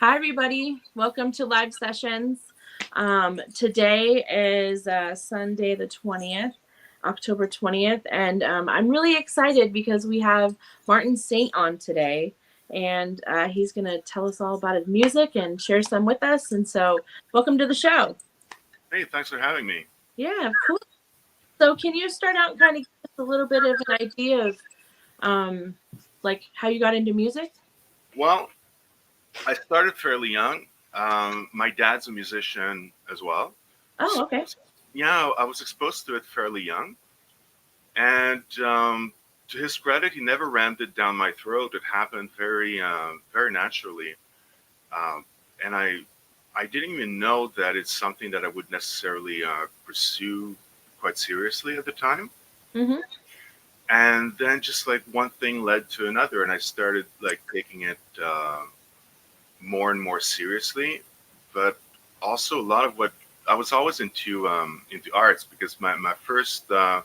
Hi, everybody. Welcome to Live Sessions. Today is Sunday, the 20th, October 20th, and I'm really excited because we have Martin Saint on today, and he's going to tell us all about his music and share some with us. And so, welcome to the show. Hey, thanks for having me. Yeah, of course. So, can you start out and kind of give us a little bit of an idea of um, like how you got into music? Well, I started fairly young. My dad's a musician as well. Oh, So, okay. yeah, I was exposed to it fairly young. And to his credit, he never rammed it down my throat. It happened very naturally. Um, and I didn't even know that it's something that I would necessarily pursue quite seriously at the time. Mm-hmm. And then just like one thing led to another, and I started like taking it more and more seriously. But also a lot of what I was always into arts because my first love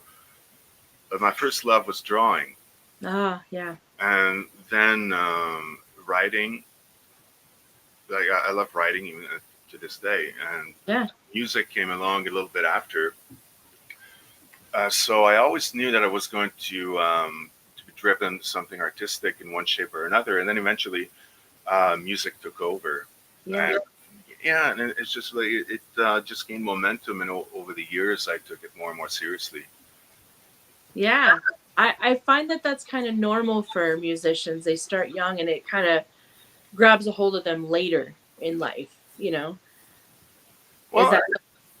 was drawing, Ah, yeah. and then writing. Like I love writing even to this day, and Yeah. music came along a little bit after. So I always knew that I was going to be driven something artistic in one shape or another, and then eventually music took over. Yeah. And yeah, and it's just like it just gained momentum, and over the years, I took it more and more seriously. Yeah. I find that that's kind of normal for musicians. They start young and it kind of grabs a hold of them later in life, you know? Is Well, that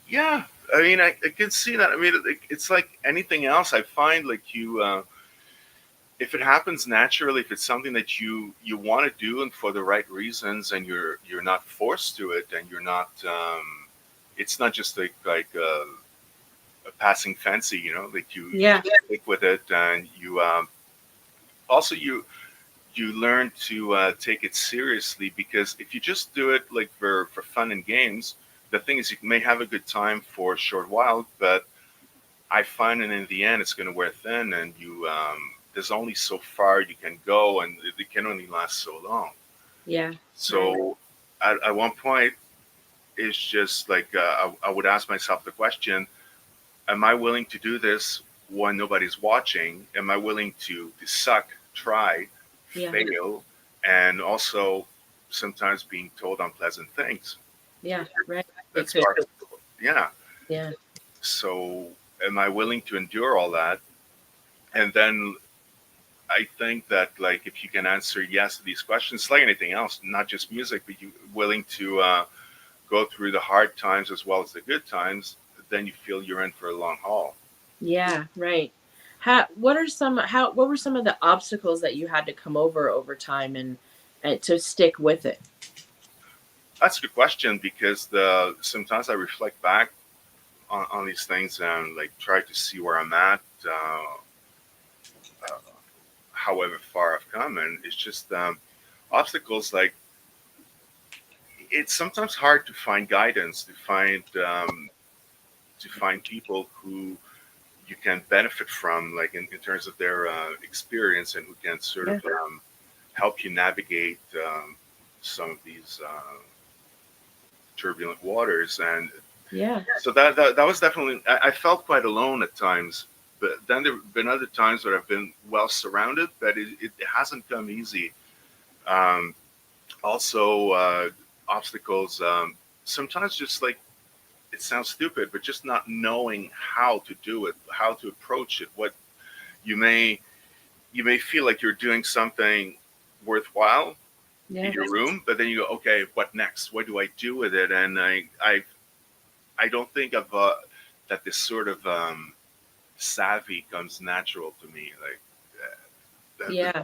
yeah, I mean, I can see that. I mean, it's like anything else. I find like if it happens naturally, if it's something that you want to do and for the right reasons, and you're not forced to it, and you're not, it's not just a passing fancy, like you yeah. just stick with it, and you also you learn to take it seriously because if you just do it like for fun and games, the thing is you may have a good time for a short while, but I find that in the end it's going to wear thin, and you there's only so far you can go, and it can only last so long. Yeah. Right. So at one point, it's just like I would ask myself the question: am I willing to do this when nobody's watching? Am I willing to suck, try, Yeah. fail, and also sometimes being told unpleasant things? Yeah. Right. It That's could. part of it. Yeah. Yeah. So am I willing to endure all that? And then I think that like if you can answer yes to these questions, like anything else, not just music, but you willing to go through the hard times as well as the good times, then you feel you're in for a long haul. Yeah. Right. What were some of the obstacles that you had to come over time and to stick with it? That's a good question because the sometimes I reflect back on these things and like try to see where I'm at, uh, however far I've come, and it's just obstacles like it's sometimes hard to find guidance, to find people who you can benefit from, like in terms of their experience, and who can sort Yeah. of help you navigate some of these turbulent waters. And Yeah. so that was definitely, I felt quite alone at times. But then there have been other times where I've been well surrounded, but it hasn't come easy. Um, Also, obstacles, sometimes just like it sounds stupid, but just not knowing how to do it, how to approach it. What you may you may feel like you're doing something worthwhile in Yeah. your room, but then you go, okay, what next? What do I do with it? And I don't think of that this sort of savvy comes natural to me. Like the Yeah.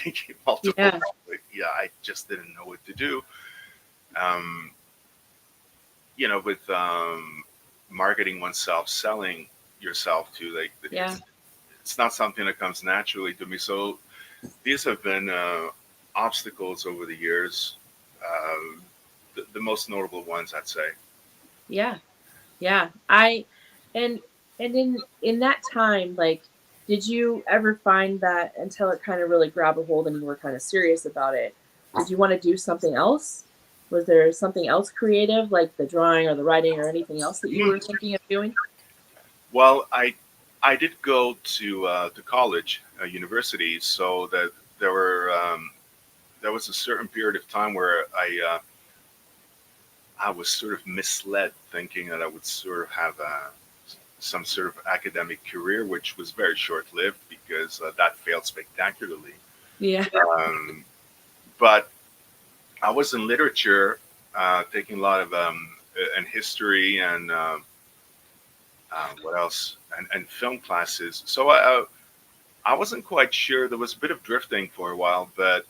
thinking multiple, Yeah. like, yeah, I just didn't know what to do. Um, with marketing oneself, selling yourself to like Yeah. it's not something that comes naturally to me. So these have been obstacles over the years. The most notable ones, I'd say. Yeah. Yeah. And in that time, like, did you ever find that until it kind of really grabbed a hold and you were kind of serious about it, did you want to do something else? Was there something else creative, like the drawing or the writing or anything else that you Hmm. were thinking of doing? Well, I did go to college, university, so that there were there was a certain period of time where I was sort of misled, thinking that I would sort of have some sort of academic career, which was very short lived because that failed spectacularly. Yeah. Um, but I was in literature, taking a lot of and history and what else and film classes. So I wasn't quite sure. There was a bit of drifting for a while, but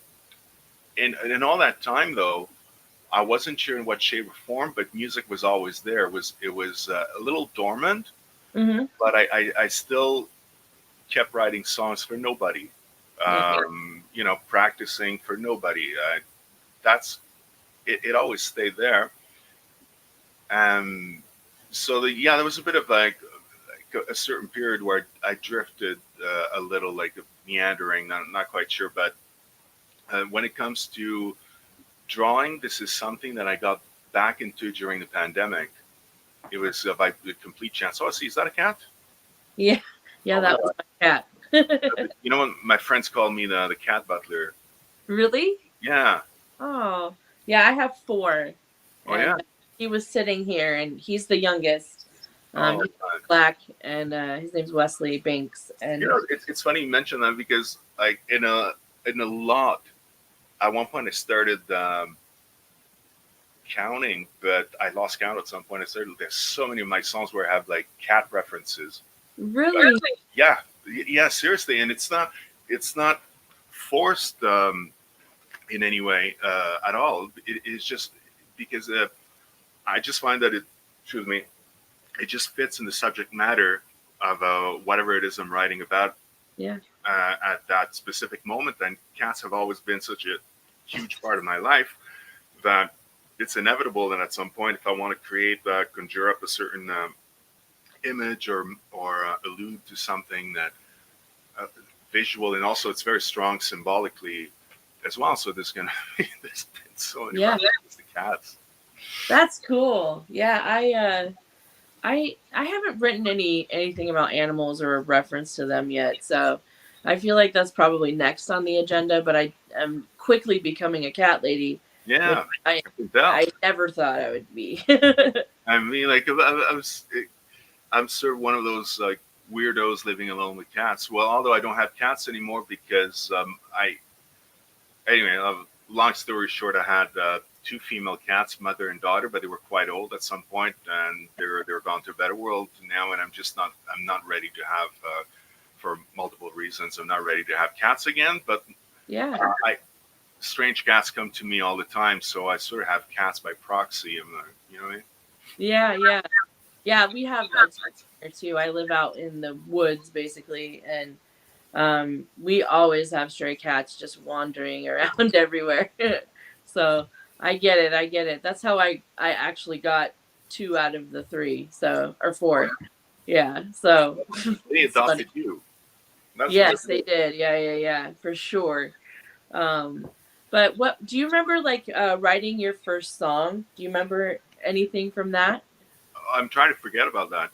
in all that time though, I wasn't sure in what shape or form. But music was always there. It was a little dormant, Mm-hmm. but I still kept writing songs for nobody. Yeah. You know, practicing for nobody. That's it. It always stayed there. And so yeah, there was a bit of like a certain period where I drifted a little, like meandering. Not quite sure, but when it comes to drawing, this is something that I got back into during the pandemic. It was by the complete chance. Oh, see, is that a cat? Yeah. Yeah, Oh my that was god! my cat. You know what? My friends call me the cat butler. Really? Yeah. Oh, yeah, I have four. Oh yeah. And he was sitting here, and he's the youngest. Oh He's god. black, and his name's Wesley Banks. You And know, it's funny you mention that because like in a lot, at one point I started counting, but I lost count at some point. I started. There's so many of my songs where I have like cat references. But really, yeah, yeah, seriously, and it's not forced in any way at all. It is just because I just find that excuse me, it just fits in the subject matter of whatever it is I'm writing about yeah, at that specific moment. And cats have always been such a huge part of my life that it's inevitable that at some point, if I want to create, conjure up a certain image or allude to something that uh, visual, and also it's very strong symbolically as well. So there's gonna be there's been so many yeah. references to cats. That's cool. Yeah, I haven't written anything about animals or a reference to them yet, so I feel like that's probably next on the agenda. But I am quickly becoming a cat lady, which Yeah, I I can tell. I never thought I would be. I mean, like I'm sort of one of those like weirdos living alone with cats. Well, although I don't have cats anymore because I anyway. Long story short, I had two female cats, mother and daughter, but they were quite old at some point, and they're gone to a better world now. And I'm not ready to have for multiple reasons. I'm not ready to have cats again. But Yeah, I strange cats come to me all the time, so I sort of have cats by proxy. You know what I mean? yeah, yeah, yeah. We have a dog here too. I live out in the woods basically, and we always have stray cats just wandering around everywhere. So I get it. I get it. That's how I actually got two out of the three. So or Oh four. yeah, Yeah. So they it's funny. adopted you. That's really Yes, they cool. did. Yeah, yeah, yeah, for sure. Um, but what do you remember like writing your first song? Do you remember anything from that? I'm trying to forget about that.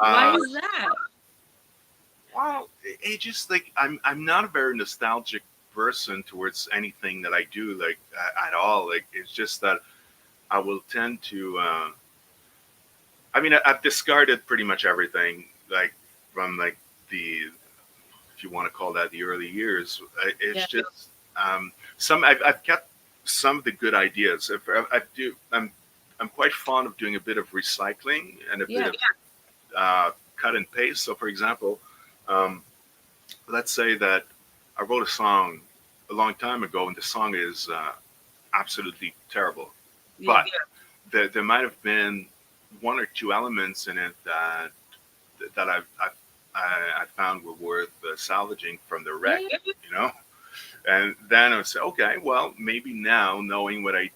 Why Uh, is that? well, it just like I'm not a very nostalgic person towards anything that I do, like at all. Like it's just that I will tend to. I mean, I've discarded pretty much everything, like from like the, if you want to call that the early years. It's Yeah, just I've kept some of the good ideas. If I do, I'm quite fond of doing a bit of recycling and a bit yeah, of cut and paste. So, for example, um, let's say that I wrote a song a long time ago, and the song is absolutely terrible, yeah, but there might have been one or two elements in it that I found were worth salvaging from the wreck, yeah, you know. And then I would say, okay, well, maybe now, knowing what I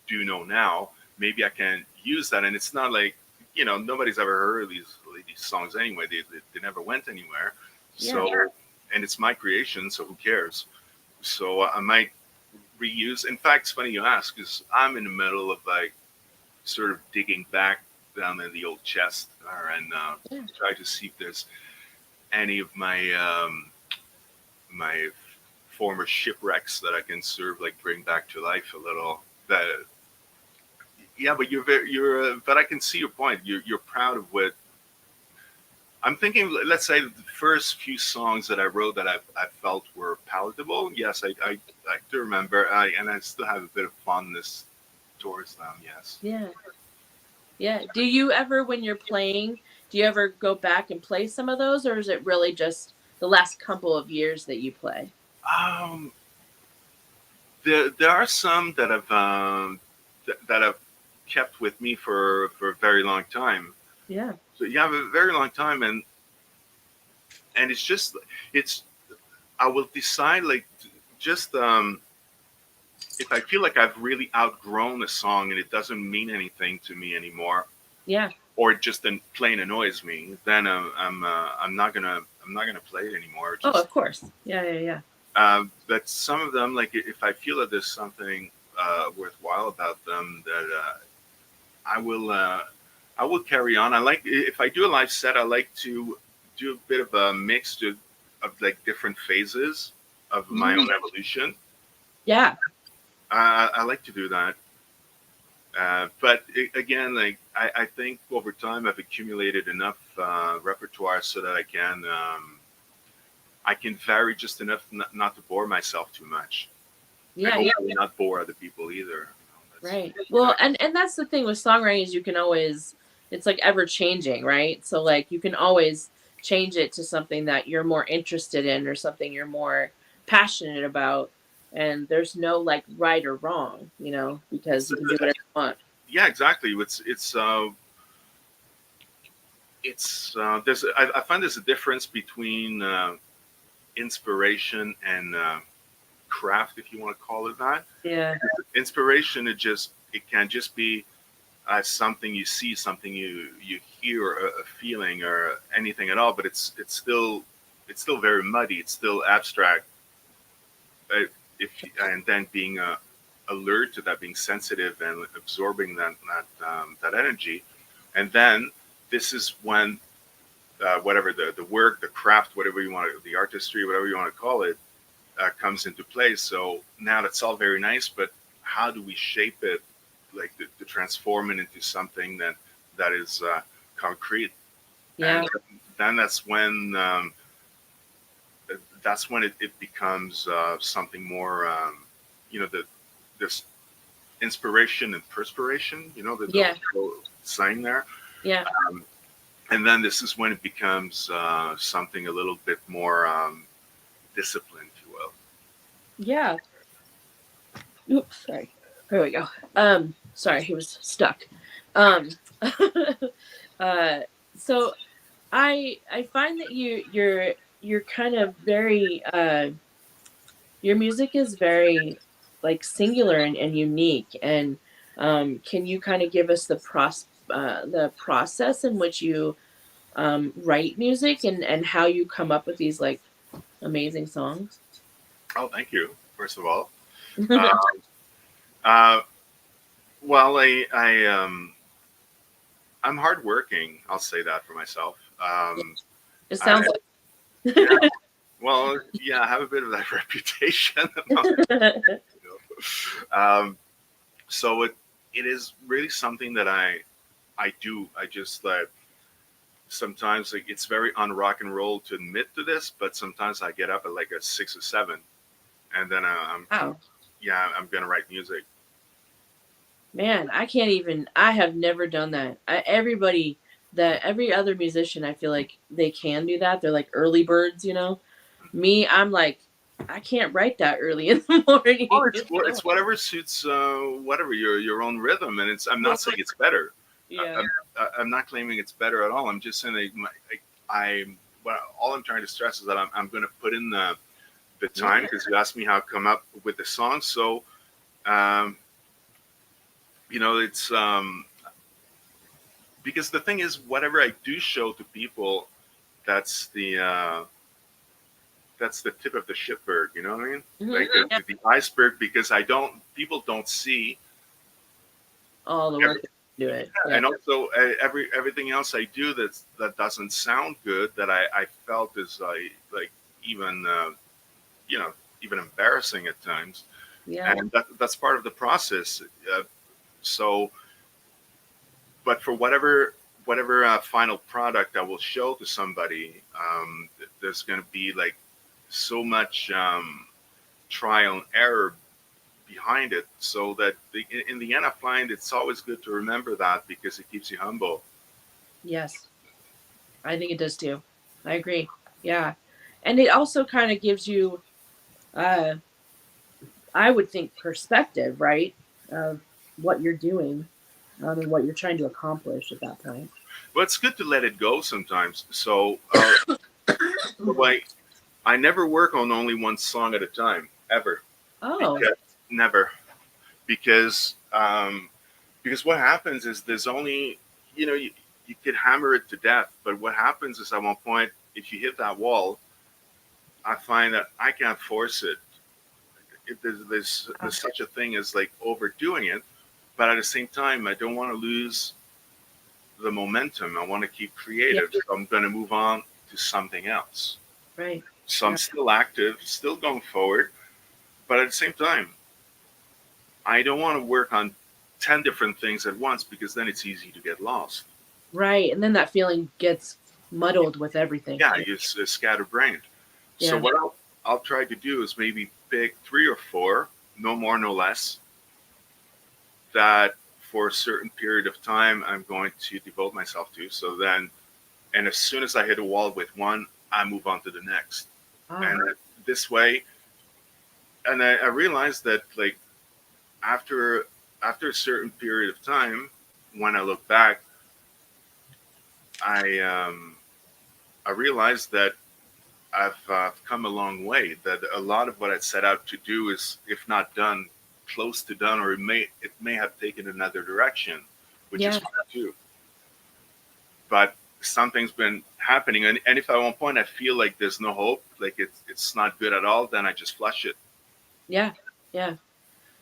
do know now, maybe I can use that. And it's not like, nobody's ever heard of these songs anyway. They never went anywhere. yeah. So, and it's my creation, so who cares? So I might reuse. In fact, it's funny you ask, because I'm in the middle of like sort of digging back down in the old chest there, and Yeah. try to see if there's any of my my former shipwrecks that I can sort of like bring back to life a little. That yeah, but but I can see your point. You're proud of what I'm thinking. Let's say the first few songs that I wrote that I felt were palatable. Yes, I do remember, and I still have a bit of fondness towards them. Yes. Yeah. Yeah. Do you ever, when you're playing, do you ever go back and play some of those, or is it really just the last couple of years that you play? Um, there are some that that I've kept with me for a very long time. Yeah. So you have a very long time, and it's just it's I will decide like just if I feel like I've really outgrown a song and it doesn't mean anything to me anymore, Yeah. or it just plain annoys me, then I'm not gonna play it anymore. Oh, Just of course. Yeah. Yeah. Yeah. but some of them, like if I feel that there's something worthwhile about them, that I will uh, I will carry on. I like if I do a live set, I like to do a bit of a mix of like different phases of my Mhm. own evolution. Yeah. I like to do that. But again, like I think over time I've accumulated enough repertoire so that I can vary just enough not to bore myself too much, and Yeah. Yeah. hopefully not bore other people either. That's, Right. Well, and that's the thing with songwriting is you can always, it's like ever changing, right? So like you can always change it to something that you're more interested in or something you're more passionate about. And there's no like right or wrong, because it's you can do whatever you want. yeah, exactly. It's there's I find there's a difference between inspiration and craft, if you want to call it that. Yeah. Inspiration, it can just be something you see, something you hear, a feeling, or anything at all. But it's still very muddy. It's still abstract. Uh, if and then being alert to that, being sensitive and absorbing that energy, and then this is when whatever the work, the craft, whatever you want, the artistry, whatever you want to call it, comes into play. So now that's all very nice, but how do we shape it, like to transform it into something that is concrete? Yeah. And then that's when it becomes something more, the this inspiration and perspiration, Yeah. the saying there. Yeah. Um, and then this is when it becomes something a little bit more disciplined, if you will. Yeah. Oops, sorry. There we go. Sorry, he was stuck. Um uh so I find that you're kind of very your music is very like singular and unique, and can you kind of give us the process in which you write music and how you come up with these like amazing songs? Oh, thank you. First of all, uh, uh, well, I'm hardworking. I'll say that for myself. It I sounds Yeah, well, yeah, I have a bit of that reputation. like So it is really something that I do. I just sometimes like it's very on rock and roll to admit to this, but sometimes I get up at like a 6 or 7, and then wow. I'm gonna write music. Man, I have never done that. Every other musician, I feel like they can do that. They're like early birds. Me, I'm like, I can't write that early in the Well, morning. it's whatever suits whatever your own rhythm, and I'm Well, not saying it's better. yeah. I'm not claiming it's better at all. I'm just saying all I'm trying to stress is that I'm going to put in the time, Yeah. because you asked me how I come up with the song. So um, it's because the thing is, whatever I do show to people, that's that's the tip of the shipberg. You know what I mean? Mhm. Like the iceberg, because people don't see All the work to do it. Yeah. and also everything else I do that doesn't sound good, that I felt is like even you know, even embarrassing at times, Yeah. and that's part of the process. So, but for whatever final product I will show to somebody, there's going to be like so much trial and error behind it, so that in the end I find it's always good to remember that, because it keeps you humble. Yes. I think it does too. I agree. Yeah. And it also kind of gives you, uh, I would think, perspective, right? Of what you're doing, and what you're trying to accomplish at that point. But it's good to let it go sometimes. So the way I never work on only one song at a time, ever. Oh, Because never. Because because what happens is there's only, you could hammer it to death, but what happens is at one point, if you hit that wall, I find that I can't force it. There's such a thing as like overdoing it, but at the same time, I don't want to lose the momentum. I want to keep yeah, creative. So I'm going to move on to something else. right. So I'm Yeah. still active, still going forward, but at the same time, I don't want to work on 10 different things at once, because then it's easy to get lost. Right. And then that feeling gets muddled with everything. Yeah, you're scatterbrained. So Yeah. what I'll try to do is maybe pick 3 or 4, no more, no less, that for a certain period of time I'm going to devote myself to. So then, and as soon as I hit a wall with one, I move on to the next. Ah, And this way, and I realized that, like, after a certain period of time, when I look back, I I realized that I've come a long way. That a lot of what I set out to do is, if not done, close to done, or it may have taken another direction, which is yeah. fine too. But something's been happening, and if at one point I feel like there's no hope, like it's not good at all, then I just flush it. Yeah. Yeah.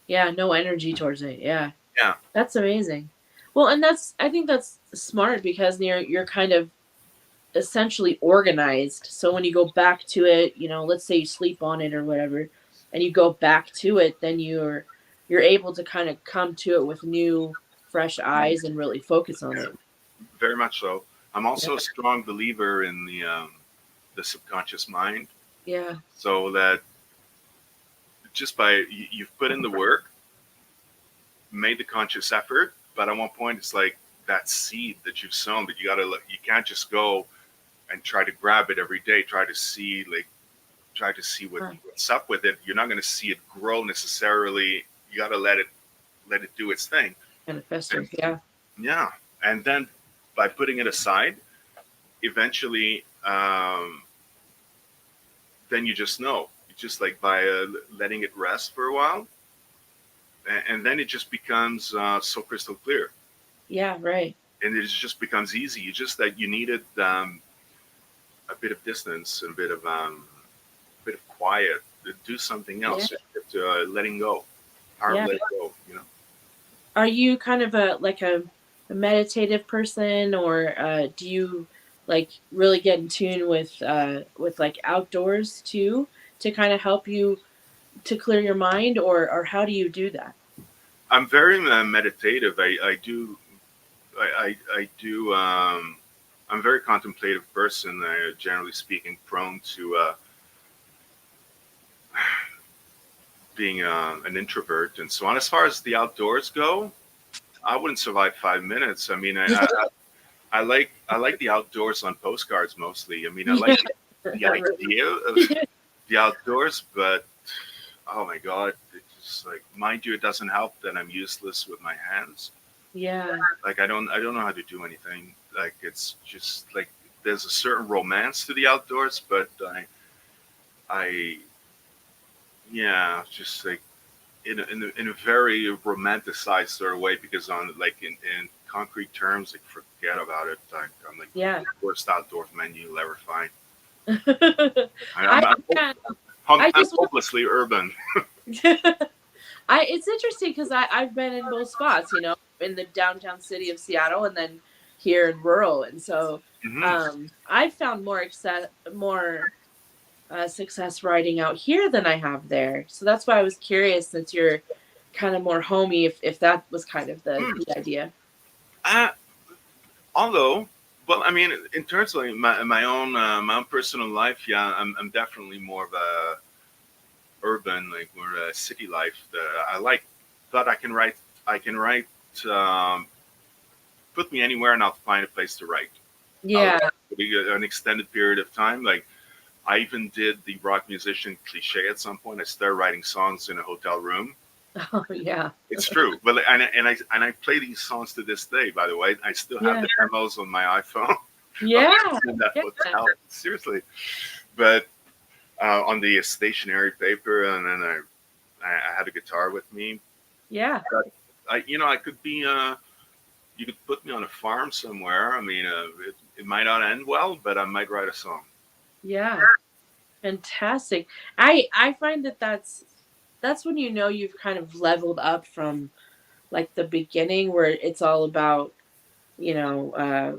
Yeah. No energy towards it. Yeah. Yeah, That's amazing. Well, and I think that's smart because you're kind of essentially organized. So when you go back to it, let's say you sleep on it or whatever, and you go back to it, then you're able to kind of come to it with new, fresh eyes and really focus on it. very much so. I'm Yeah. also a strong believer in the subconscious mind, Yeah. so that just by you've put in the work, made the conscious effort, but at one point it's like that seed that you've sown, that you can't just go and try to grab it every day, try to see Huh. what's up with it. You're not going to see it grow necessarily. You got to let it do its thing. Kind of fester. And Yeah. yeah, and then by putting it aside, eventually, then you just know. Just like by letting it rest for a while, and then it just becomes so crystal clear, Yeah. Right. and it just becomes easy. You just that you needed a bit of distance, a bit of quiet, to do something Yeah. else, to letting go, power of Yeah. letting go. You know, Are you kind of a meditative person, or do you like really get in tune with like outdoors too to kind of help you to clear your mind, or how do you do that? I'm very meditative. I do, I do. I'm a very contemplative person. Generally speaking, prone to being an introvert and so on. As far as the outdoors go, I wouldn't survive 5 minutes. I mean, I like the outdoors on postcards mostly. I mean, I Yeah, like the right. idea of the outdoors, but oh my god, it's just like, mind you, it doesn't help that I'm useless with my hands. Yeah, Like I don't know how to do anything. Like it's just like there's a certain romance to the outdoors, but I yeah, just like in a very romanticized sort of way, because on like in concrete terms, like forget about it. I'm like yeah, the worst outdoors man you'll ever find. I'm, I'm, yeah, I'm, I I'm just hopelessly urban. it's interesting because I've been in both spots, you know, in the downtown city of Seattle and then here in rural, and so Hmm. I've found more success writing out here than I have there. So that's why I was curious, since you're kind of more homey, if that was kind of the idea. Uh, although, well, I mean, in terms of my own personal life, yeah, I'm definitely more of a urban, like more a city life. I like, but I can write. Um, Put me anywhere, and I'll find a place to write. I'll Yeah. be an extended period of time. Like I even did the rock musician cliche at some point. I started writing songs in a hotel room. Oh yeah. It's true. Well, and I play these songs to this day. By the way, I still have Yeah. the demos on my iPhone of Yeah. in that Yeah. hotel. Seriously, but on the stationery paper, and then I had a guitar with me. Yeah. But I could be. You could put me on a farm somewhere. I mean, it might not end well, but I might write a song. Yeah. Fantastic. I find that that's when you know you've kind of leveled up from like the beginning, where it's all about,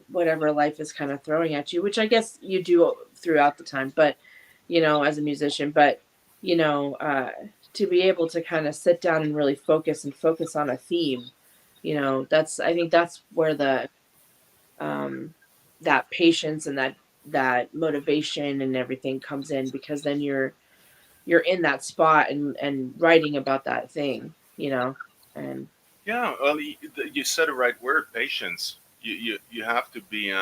whatever life is kind of throwing at you, which I guess you do throughout the time, but as a musician, but to be able to kind of sit down and really focus on a theme, that's I think that's where the um that patience and that motivation and everything comes in, because then you're in that spot and writing about that thing, and Yeah, well, you said the right word, patience. You have to be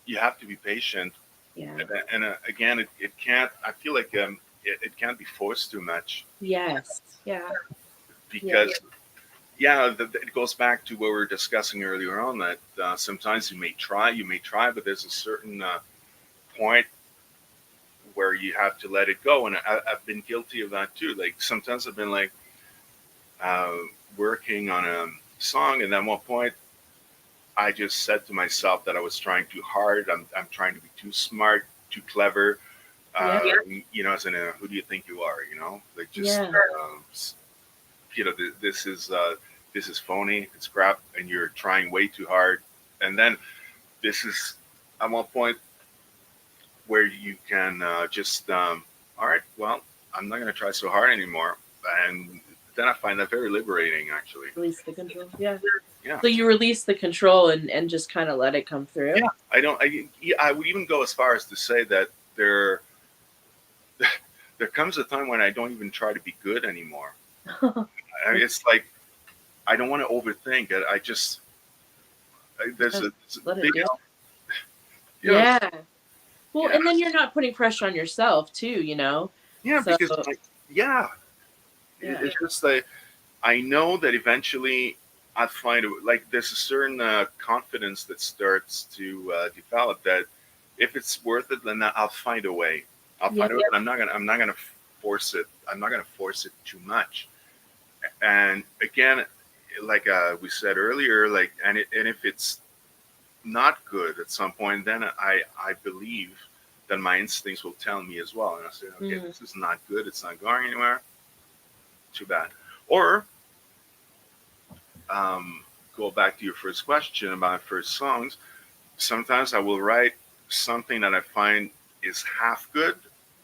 you have to be patient, yeah. and again, it can't. I feel like it can't be forced too much Yes. Yeah. Yeah. because yeah, it goes back to what we were discussing earlier on that sometimes you may try, but there's a certain point where you have to let it go, and I've been guilty of that too. Like sometimes I've been like uh, working on a song, and then one point I just said to myself that I was trying too hard. I'm trying to be too smart, too clever. Yeah. As in a, who do you think you are? Like just, Yeah. this is phony. It's crap, and you're trying way too hard. And then this is at one point where you can just, all right, well, I'm not going to try so hard anymore. And then I find that very liberating, actually. Release the control. Yeah. Yeah. So you release the control and just kind of let it come through. Yeah, I don't. I would even go as far as to say that there comes a time when I don't even try to be good anymore. It's like I don't want to overthink it. I just there's a Let it big, do. you know, Yeah. Well, yeah, and then you're not putting pressure on yourself too. yeah, So because yeah, yeah. it's just like I know that eventually I find it. Like there's a certain confidence that starts to develop that if it's worth it, then I'll find a way. I'll Yeah. find a way, but I'm not gonna force it. I'm not gonna force it too much. And again, like we said earlier, like and if it's not good at some point, then I believe that my instincts will tell me as well, and I say, okay, Mhm. this is not good. It's not going anywhere. Too bad. Or um, go back to your first question about first songs. Sometimes I will write something that I find is half good,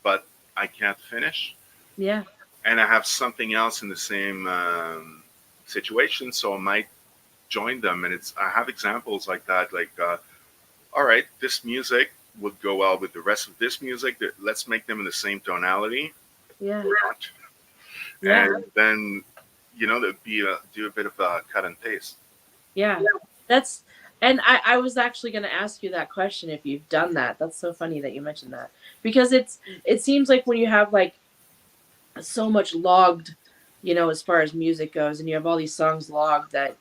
but I can't finish, Yeah. and I have something else in the same situation, so I might join them. And it's I have examples like that. Like, all right, this music would go well with the rest of this music. Let's make them in the same tonality, Yeah. Yeah. and then there'd be do a bit of a cut and paste. Yeah. That's and I was actually going to ask you that question, if you've done that. That's so funny that you mentioned that, because it seems like when you have like so much logged, as far as music goes, and you have all these songs logged, that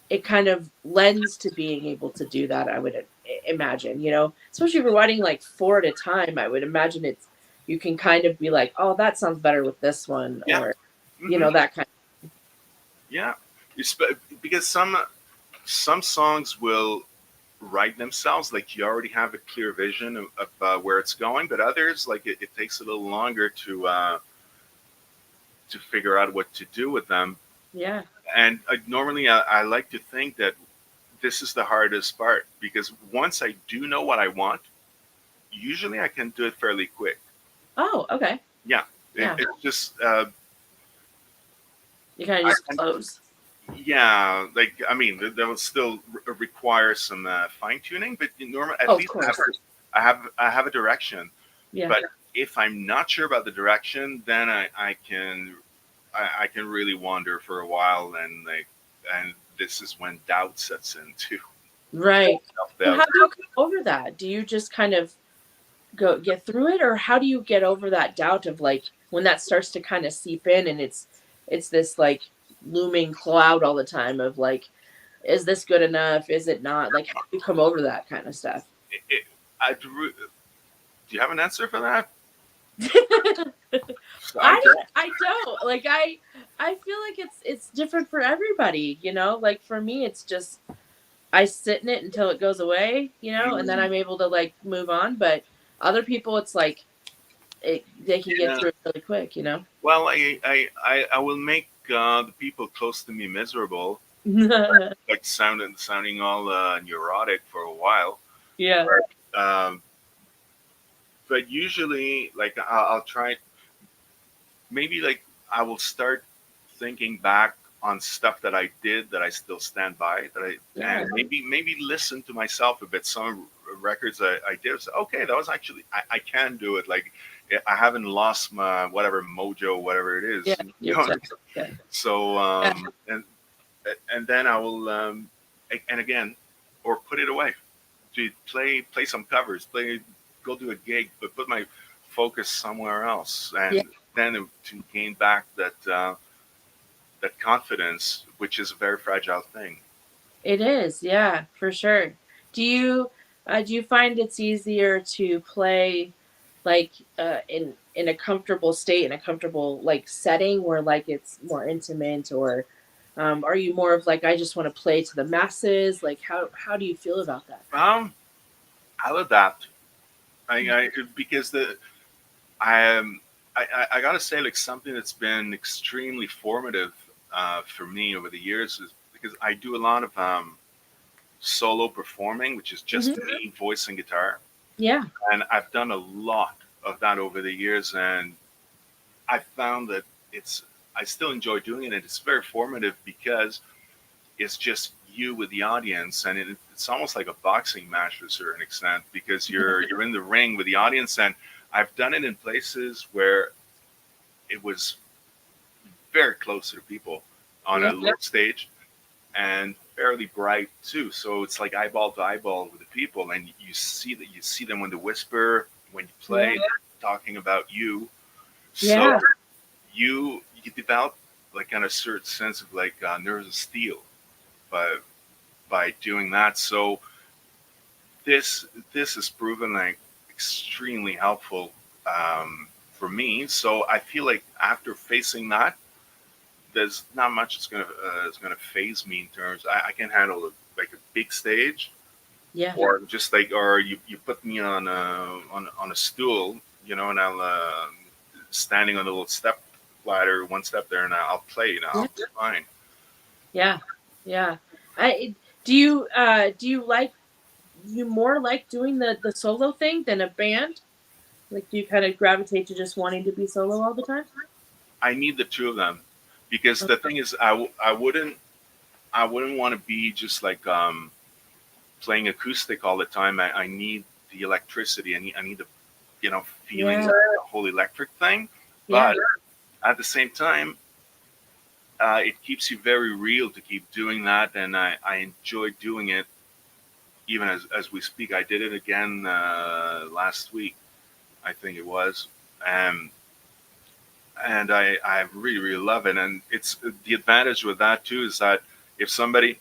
it kind of lends to being able to do that, I would imagine, especially if you're writing like four at a time. I would imagine you can kind of be like, oh, that sounds better with this one, Yeah. or Hmm. that kind Yeah. Because some songs will. write themselves. Like you already have a clear vision of where it's going, but others, like it takes a little longer to figure out what to do with them. Yeah. And normally I like to think that this is the hardest part, because once I do know what I want, usually I can do it fairly quick. Oh, okay. Yeah, Yeah. it's just You kind of just close. yeah, like I mean, that will still require some fine tuning, but normal at Oh, of least course. I have a direction. Yeah. But if I'm not sure about the direction, then I can really wander for a while, and this is when doubt sets in too. Right. So Self-doubt. how do you get over that? Do you just kind of go get through it, or how do you get over that doubt of like when that starts to kind of seep in and it's this like looming cloud all the time of like, is this good enough? Is it not? Like, how do you come over that kind of stuff? It, do you have an answer for that? So I don't like I feel like it's different for everybody, you know? Like for me it's just I sit in it until it goes away, you know, and then I'm able to like move on, but other people it's like they can get yeah. through it really quick, you know. Well, I will make the people close to me miserable, like sounding all neurotic for a while. Yeah. Um, but usually, like I'll try. Maybe like I will start thinking back on stuff that I did that I still stand by. Yeah. And maybe listen to myself a bit. Some records I did. So, okay, that was actually I can do it. Like I haven't lost my whatever mojo, whatever it is. Yeah. You You're know? yeah. So and then I will and again, or put it away. To play some covers, go do a gig, but put my focus somewhere else, and Yeah. then to gain back that confidence, which is a very fragile thing. It is, yeah, for sure. Do you find it's easier to play like in a comfortable state, in a comfortable like setting where like it's more intimate, or are you more of like I just want to play to the masses? Like how do you feel about that? I'll adapt. I because I I gotta say, like, something that's been extremely formative for me over the years is because I do a lot of solo performing, which is just Hmm. me, voice and guitar. Yeah. And I've done a lot of that over the years, and I found that it's I still enjoy doing it, and it's very formative because it's just you with the audience, and it's almost like a boxing match to a certain extent because you're in the ring with the audience, and I've done it in places where it was very close to the people on Yeah. a little stage and fairly bright too. So it's like eyeball to eyeball with the people, and you see them when they whisper, when you play, Yeah. talking about you. So Yeah. you develop like kind of certain sense of like nerves of steel by doing that. So this has proven like extremely helpful for me. So I feel like after facing that, there's not much that's gonna phase me in terms. I can handle like a big stage, Yeah. or just like, or you put me on on a stool, you know, and I'll standing on a little step ladder, one step there, and I'll play. You know, Yeah. I'll be fine. Yeah. Yeah. I do you like you more like doing the solo thing than a band? Like, do you kind of gravitate to just wanting to be solo all the time? I need the two of them because the thing is, I wouldn't want to be just like playing acoustic all the time. I need the electricity. I need the feeling of Yeah, the whole electric thing. yeah, But at the same time, it keeps you very real to keep doing that, and I enjoy doing it even as we speak. I did it again last week, I think it was, um, and I really really love it. And it's the advantage with that too is that if somebody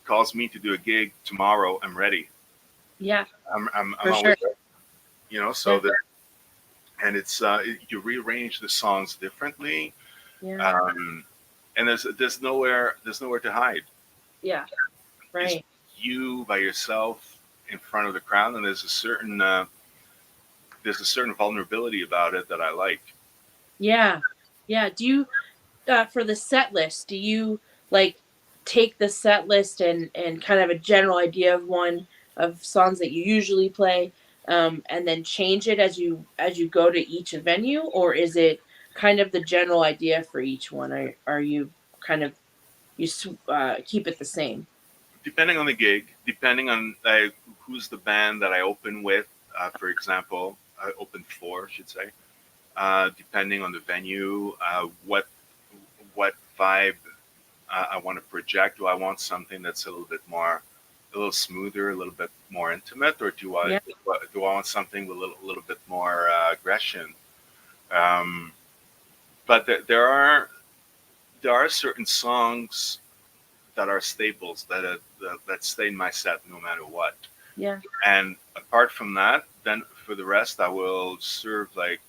calls me to do a gig tomorrow, I'm ready. yeah, I'm for sure. always ready, you know. So Yeah, that and it's you rearrange the songs differently, yeah, um, and there's nowhere to hide. yeah, It's right. you by yourself in front of the crowd, and there's a certain vulnerability about it that I like. Yeah. Yeah. Do you for the set list, do you like take the set list and kind of a general idea of one of songs that you usually play, and then change it as you go to each venue, or is it kind of the general idea for each one? Are you kind of keep it the same? Depending on the gig, depending on who's the band that I open with, for example, I open for, I should say. Depending on the venue, what vibe I want to project. Do I want something that's a little smoother, a little bit more intimate, or Yeah. do I want something with a little bit more aggression? Um, but there are certain songs that are staples that stay in my set no matter what. Yeah. And apart from that, then for the rest, I will serve like,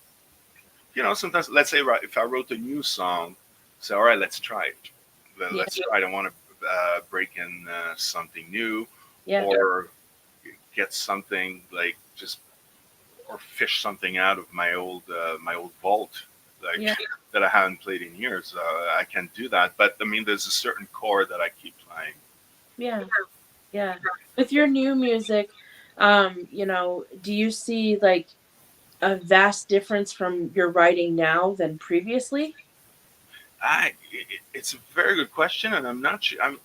sometimes, let's say, right, if I wrote a new song, say, all right, let's try it. Yeah. Let's try it. I want to break in something new, Yeah. or get something like just, or fish something out of my old vault, like Yeah. that I haven't played in years. I can do that, but I mean, there's a certain chord that I keep playing. Yeah. Yeah. With your new music, do you see like a vast difference from your writing now than previously? It's a very good question, and I'm not sure.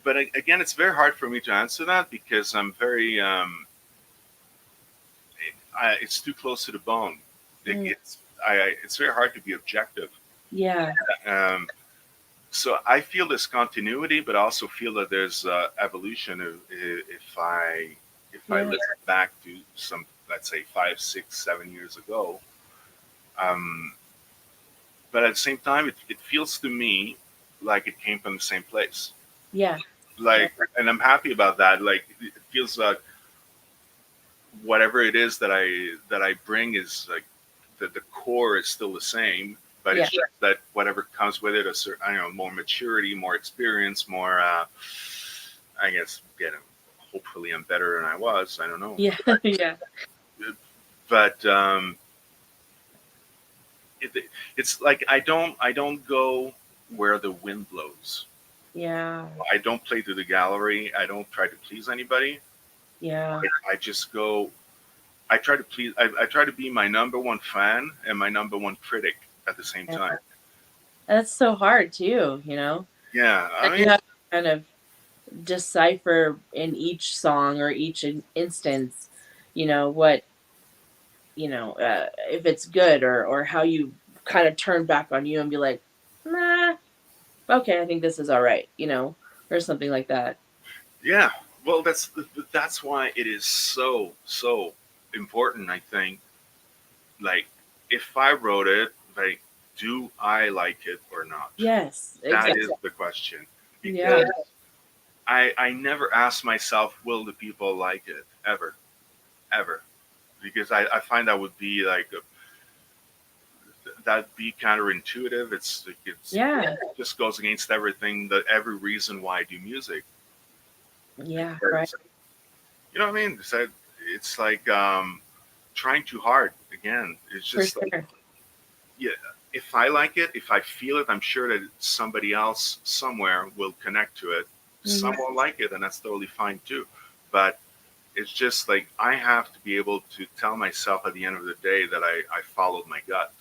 But again, it's very hard for me to answer that because I'm very, it's too close to the bone. Mm. It's very hard to be objective. Yeah. Um, so I feel this continuity, but I also feel that there's evolution. If I Yeah. listen back to some, let's say 5, 6, 7 years ago, um, but at the same time, it feels to me like it came from the same place. Yeah. Like, and I'm happy about that. Like, it feels like whatever it is that I bring is like the core is still the same, but Yeah. it's just that whatever comes with it, a certain, I don't know, more maturity, more experience, more, I guess, hopefully I'm better than I was. I don't know. Yeah. Yeah. But it's like I don't go where the wind blows. Yeah. I don't play to the gallery. I don't try to please anybody. Yeah. I just go. I try to please. I try to be my number one fan and my number one critic at the same Yeah. time. That's so hard too, Yeah, I And you mean, have to kind of decipher in each song or each instance, what, if it's good or how you kind of turn back on you and be like, nah, okay, I think this is all right, or something like that. yeah. Well, that's why it is so important. I think, like, if I wrote it, like, do I like it or not? Yes, That exactly. is the question. Yeah. Because I never ask myself, will the people like it ever, ever? Because I find that would be like that'd be counterintuitive. Yeah. It just goes against every reason why I do music. Yeah. Right. Because, you know what I mean? It's like trying too hard. Again, it's For just like, sure. yeah. If I like it, if I feel it, I'm sure that somebody else somewhere will connect to it. Some Mhm. won't like it, and that's totally fine too. But it's just like I have to be able to tell myself at the end of the day that I followed my gut,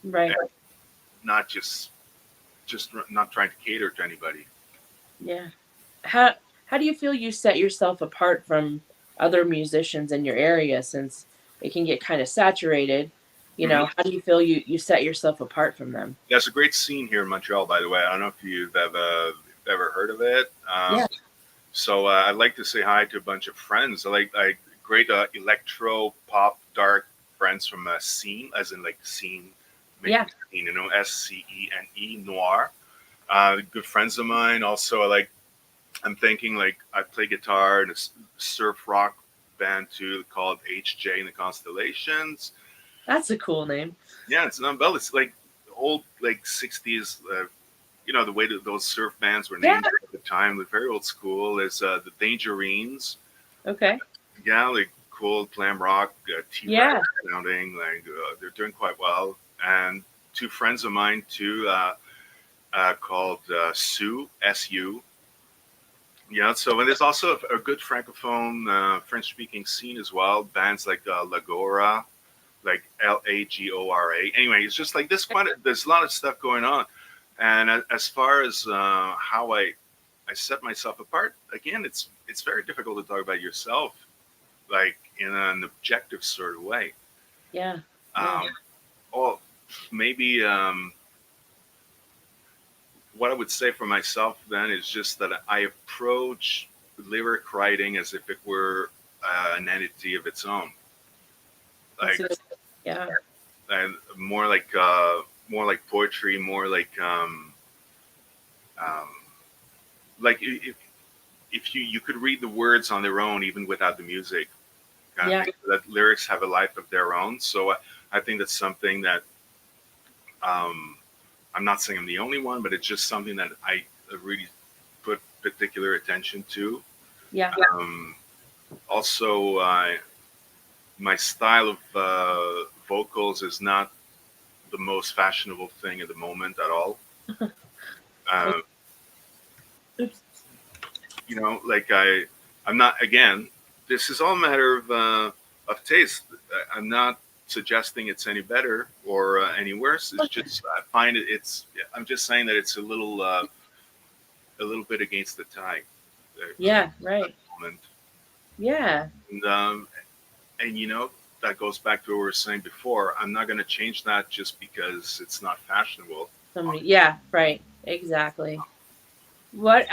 Right. and not just not trying to cater to anybody. Yeah. How do you feel you set yourself apart from other musicians in your area since it can get kind of saturated? Hmm. How do you feel you set yourself apart from them? There's a great scene here in Montreal, by the way. I don't know if you've ever heard of it. Yeah. So I'd like to say hi to a bunch of friends. Like great electro pop dark friends from Scene, as in like scene, Yeah. making scene, SCENE noir. Good friends of mine. Also, I'm thinking like I play guitar in a surf rock band too called HJ and the Constellations. That's a cool name. Yeah, it's not It's like old like 60s. The way that those surf bands were Yeah. named at the time, like very old school, is the Dangerines. Okay. Yeah, like cool glam rock, T-Rex Yeah. sounding. Like they're doing quite well. And two friends of mine too, called Sue, SU. Yeah, so and there's also a good francophone French-speaking scene as well. Bands like Lagora, like Lagora. Anyway, it's just like this. There's a lot of stuff going on, and as far as how I set myself apart, again, it's very difficult to talk about yourself like in an objective sort of way. Yeah. Um, or maybe what I would say for myself then is just that I approach lyric writing as if it were an entity of its own, like Yeah. and more like poetry, more um, like if you could read the words on their own even without the music. Kind of thing, that lyrics have a life of their own. So I think that's something that um, I'm not saying I'm the only one, but it's just something that I really put particular attention to. Yeah. Also, my style of vocals is not the most fashionable thing at the moment at all. Um, Oops. you know, like I'm not. Again, this is all a matter of taste. I'm not suggesting it's any better or any worse. It's just I find it. I'm just saying that it's a little bit against the tide. Yeah. Right. Moment. Yeah. And you know that goes back to what we were saying before. I'm not going to change that just because it's not fashionable. Yeah. Right. Exactly. What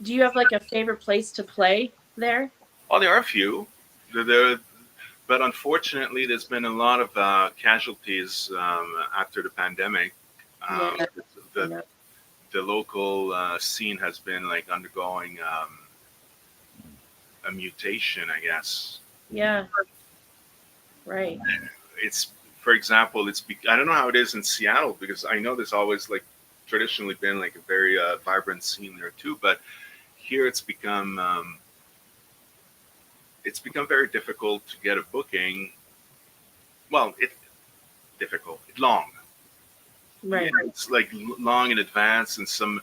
do you have like a favorite place to play there? Oh, there are a few. But unfortunately, there's been a lot of casualties after the pandemic. Um, Yeah. the the local scene has been like undergoing a mutation, I guess. Yeah. Right. It's, for example, I don't know how it is in Seattle because I know there's always like traditionally been like a very vibrant scene there too, but here it's become very difficult to get a booking. Well, long. Right. Yeah, it's like long in advance, and sometimes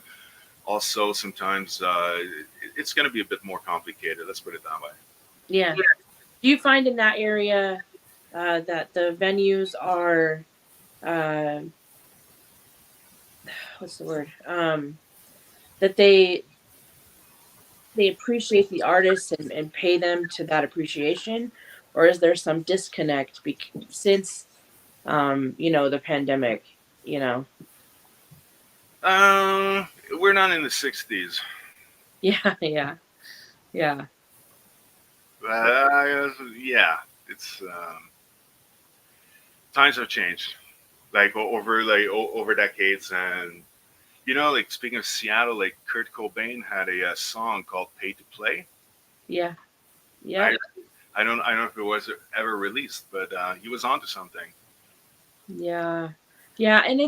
it's going to be a bit more complicated. Let's put it that way. Yeah. Do you find in that area that the venues are uh, what's the word? That they appreciate the artists and pay them to that appreciation, or is there some disconnect since the pandemic? You know. We're not in the '60s. Yeah. Yeah. Yeah. Yeah, it's times have changed, over decades, and like speaking of Seattle, like Kurt Cobain had a song called "Pay to Play." Yeah. Yeah. I, I don't know if it was ever released, but he was onto something. Yeah. Yeah, and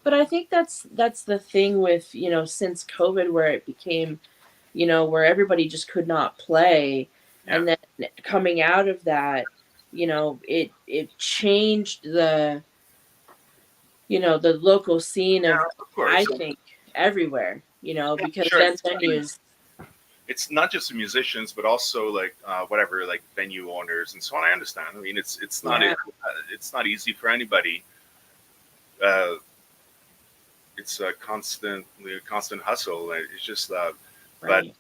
but I think that's the thing with, since COVID where it became, where everybody just could not play, Yeah, and then coming out of that, it changed the local scene yeah, of, of I course. think, everywhere, Yeah, because sure. then venues. It's not just the musicians, but also like whatever, like venue owners and so on. I understand. I mean, Yeah. it's not easy for anybody. Uh, it's a constant hustle. It's just but Right.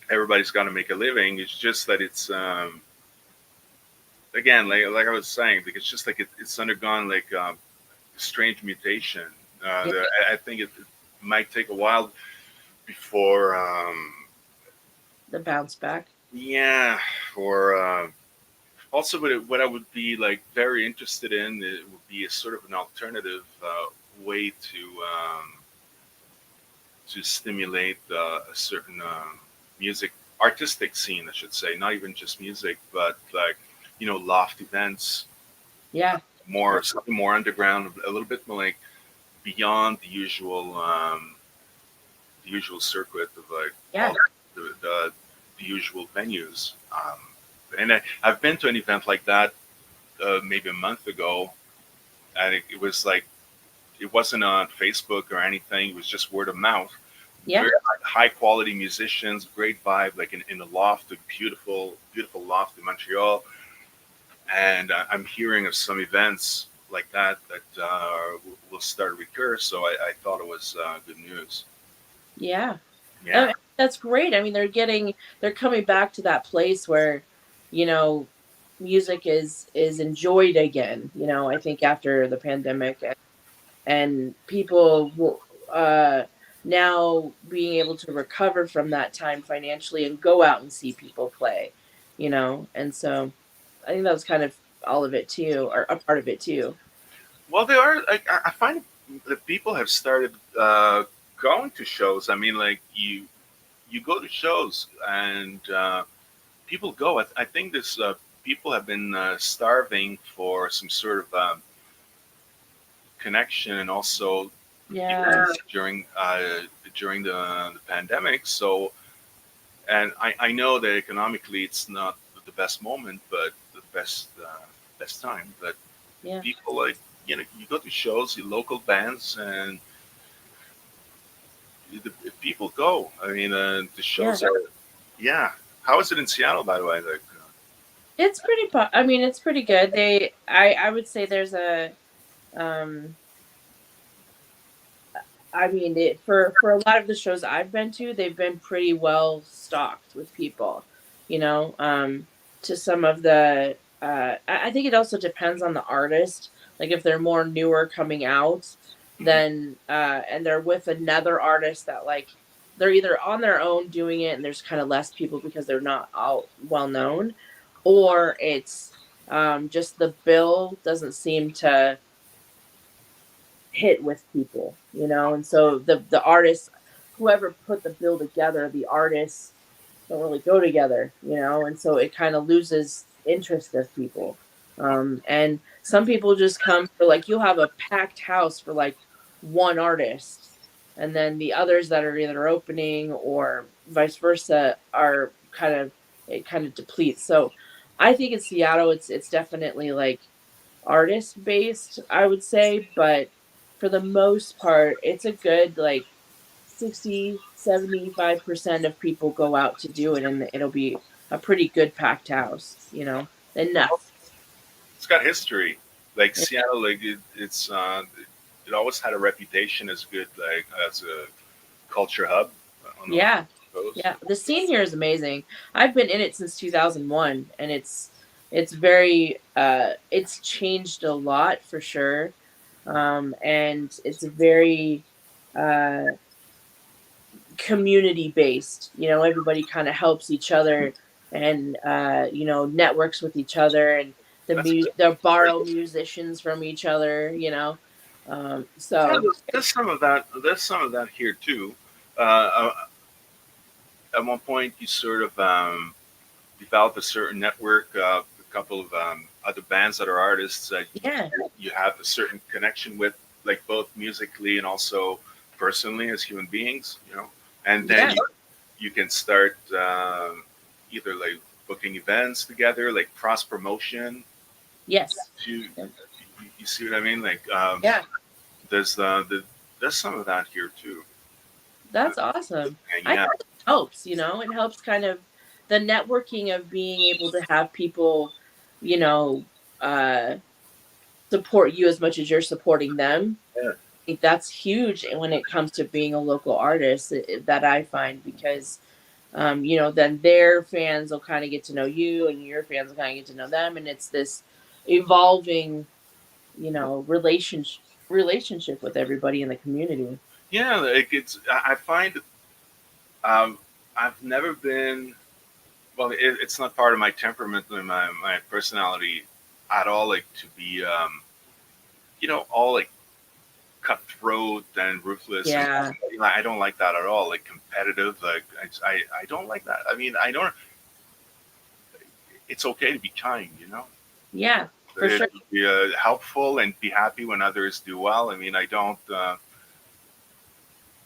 everybody's got to make a living. It's just that it's again, like I was saying, like it's just like it's undergone like strange mutation. Yeah. I think it might take a while before, The bounce back. yeah, or also what I would be like very interested in it would be a sort of an alternative way to stimulate a certain music artistic scene, I should say, not even just music, but like loft events, Yeah. something more underground, a little bit more like beyond the usual usual circuit of like Yeah. all the usual venues. And I've been to an event like that maybe a month ago, and it was like it wasn't on Facebook or anything. It was just word of mouth. Yeah. Very high quality musicians, great vibe, like in the loft, a beautiful loft in Montreal. And I'm hearing of some events like that will start to recur. So I thought it was good news. Yeah. Yeah. That's great. I mean, they're coming back to that place where, you know, music is enjoyed again. I think after the pandemic, and people will now being able to recover from that time financially and go out and see people play. And so I think that was kind of all of it too, or a part of it too. Well, they are. I find that people have started going to shows. I mean, like you go to shows and people go. I think this people have been starving for some sort of connection and also Yeah. during the pandemic. So, and I know that economically it's not the best moment, but the best time. But Yeah. people like you go to shows, your local bands, and the people go. I mean, the Yeah. shows are yeah. How is it in Seattle, by the way? Like, It's pretty I mean, it's pretty good. I would say there's um I mean, for a lot of the shows I've been to, they've been pretty well stocked with people, you know. To some of the, I think it also depends on the artist. Like if they're more newer coming out, mhm. then and they're with another artist that like they're either on their own doing it, and there's kind of less people because they're not all well known, or it's just the bill doesn't seem to hit with people, and so the artists, whoever put the bill together, the artists don't really go together, and so it kind of loses interest of people. And some people just come for like you'll have a packed house for like one artist, and then the others that are either opening or vice versa are it kind of depletes. So I think in Seattle it's definitely like artist based, I would say, but for the most part, it's a good like 60-75% of people go out to do it, and it'll be a pretty good packed house, enough. It's got history. Like Seattle, like it always had a reputation as good, like as a culture hub on the Yeah. coast. Yeah. The scene here is amazing. I've been in it since 2001, and it's very it's changed a lot for sure. And it's very uh community based. Everybody kind of helps each other, and networks with each other, and That's they'll very borrow good. musicians from each other. Yeah, So there's some of that. There's some of that here too. Uh, at one point, you sort of develop a certain network, a couple of other bands that are artists that yeah. you have a certain connection with, like both musically and also personally as human beings, and then Yeah. you can start either like booking events together, like cross promotion. Yes. You see what I mean? Like Yeah. there's there's some of that here too, That's awesome. and I yeah, think it helps. It helps kind of the networking of being able to have people, you know, uh support you as much as you're supporting them. yeah, Think that's huge when it comes to being a local artist, that I find, because then their fans will kind of get to know you, and your fans will kind of get to know them, and it's this evolving relationship with everybody in the community. yeah. Like I find um, I've never been. Well, it's not part of my temperament and my personality at all. Like to be, all like cutthroat and ruthless, and Yeah. I don't like that at all. Like competitive, like I don't like that. I mean, I don't. It's okay to be kind, Yeah, for sure. Be helpful and be happy when others do well. I mean, I don't, you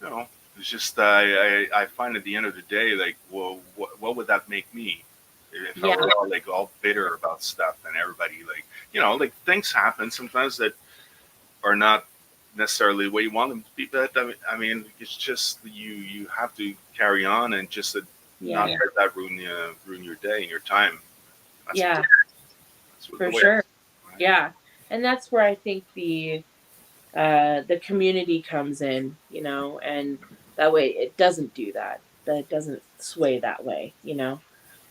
know, It's just I find at the end of the day, like, well, what would that make me? If I Yeah. were all bitter about stuff and everybody like, like things happen sometimes that are not necessarily the way you want them to be. But I mean, it's just you have to carry on and just Yeah. not let that ruin your day and your time. That's Yeah. that's what For the way. sure. Yeah. And that's where I think the community comes in, and that way it doesn't do that. That it doesn't sway that way. Yeah,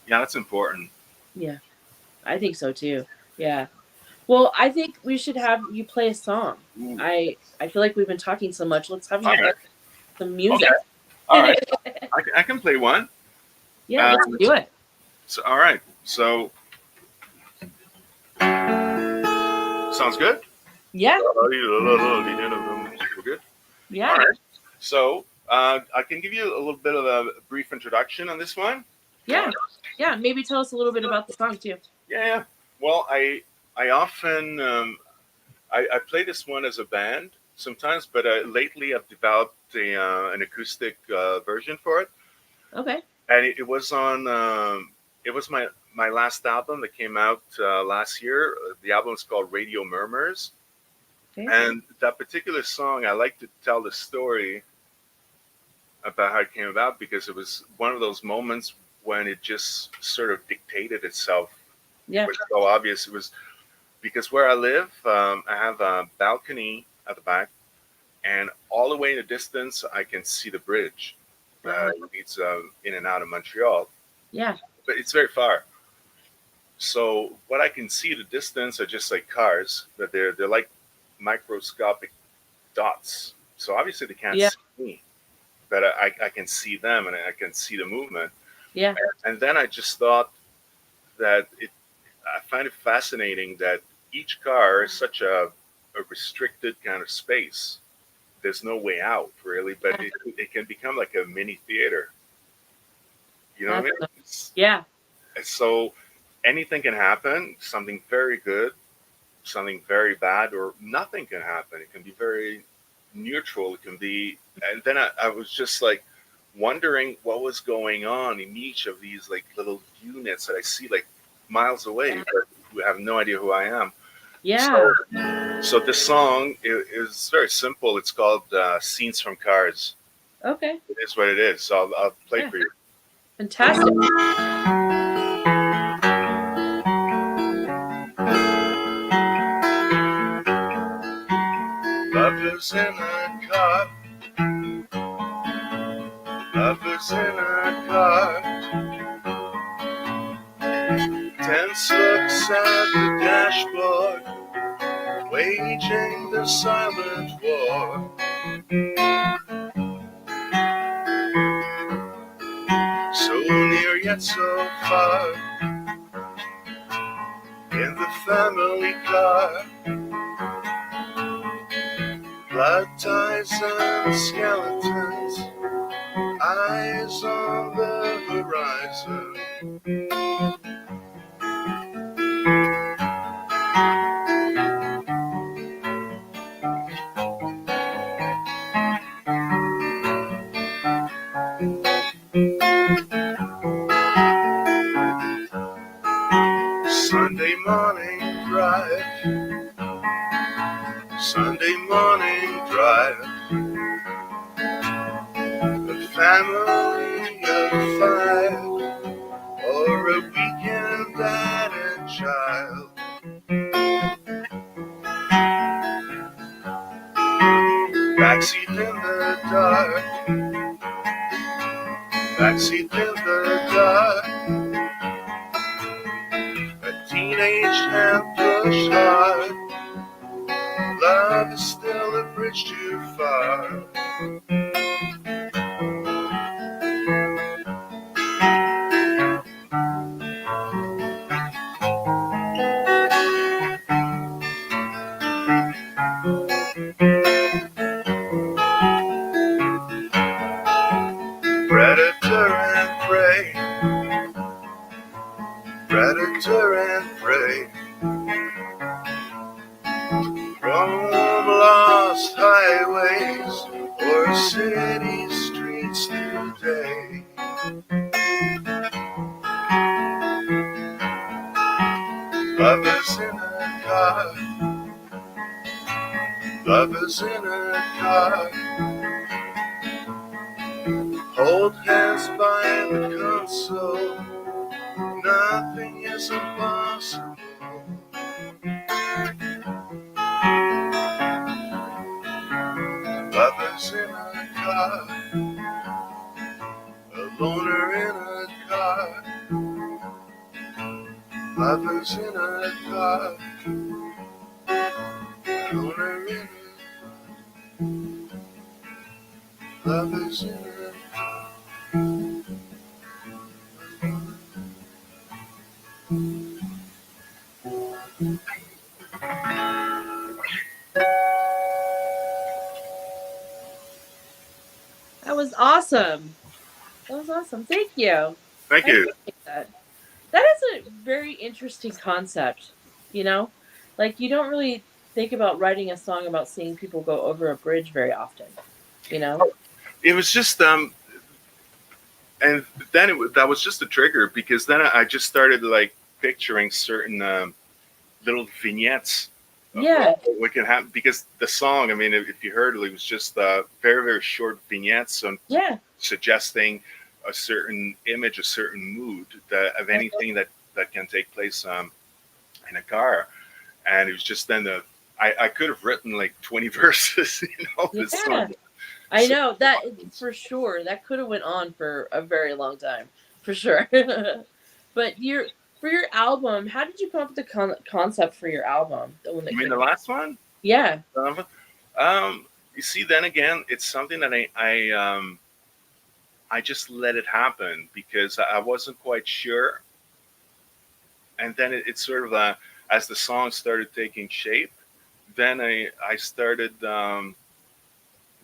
that's important. Yeah. I think so too. Yeah. Well, I think we should have you play a song. Ooh. I feel like we've been talking so much. Let's have you All play right. some music. Okay. All right. I can play one. Yeah, let's do it. So, all right. So, sounds good? Yeah. We're good? Yeah. All right. So, I can give you a little bit of a brief introduction on this one. Yeah. Yeah. Maybe tell us a little bit about the song too. Yeah. Well, I often I play this one as a band sometimes, but lately I've developed an acoustic version for it. Okay. And it was on. It was my last album that came out last year. The album is called Radio Murmurs, Okay. and that particular song, I like to tell the story about how it came about because it was one of those moments when it just sort of dictated itself. Yeah. It was so obvious. It was because where I live, I have a balcony at the back, and all the way in the distance, I can see the bridge. It leads in and out of Montreal. Yeah. But it's very far. So what I can see at the distance are just like cars, but they're like microscopic dots. So obviously they can't Yeah. see me, but I can see them and I can see the movement. Yeah. And then I just thought that I find it fascinating that each car is such a restricted kind of space. There's no way out really, but it can become like a mini theater. You know what I mean? Yeah. So anything can happen, something very good, something very bad, or nothing can happen. It can be very neutral. It can be, and then I was just like wondering what was going on in each of these like little units that I see like miles away, but who have no idea who I am. Yeah. So this song is very simple. It's called Scenes from Cars. Okay. It is what it is. So I'll play for you. Fantastic. Lovers in a car. Lovers in a car. Tense looks at the dashboard, waging the silent war. So near yet so far, in the family car. Blood ties and skeletons, eyes on the horizon. Sunday morning drive, Sunday morning drive, a family of five, or a weekend at a child. Backseat in the dark, backseat in the dark. A teenage hand push hard. Love is still a bridge too far. Predator and prey, predator and prey. Roam lost highways or city streets. yesterday. Lovers in a car, lovers in a car, hold hands by the console. Nothing is impossible. Lovers in a car, a loner in a car. Lovers in a car, a loner in a car. Lovers in a car. That was awesome. That was awesome. Thank you. Thank I you. appreciate that. That is a very interesting concept, you know? Like you don't really think about writing a song about seeing people go over a bridge very often, you know? It was just and then that was just a trigger because then I just started like picturing certain little vignettes of Yeah. what can happen because the song. I mean, if you heard it, it was just very very short vignettes on Yeah. suggesting a certain image, a certain mood of anything that can take place in a car. And it was just then I could have written like 20 verses, this Yeah. song. I So, know that for sure. That could have went on for a very long time, for sure. But for your album, how did you come up with the concept for your album? The one that you mean came. the last one? Yeah. You see, then again, it's something that I just let it happen because I wasn't quite sure. And then it sort of, as the song started taking shape, then I started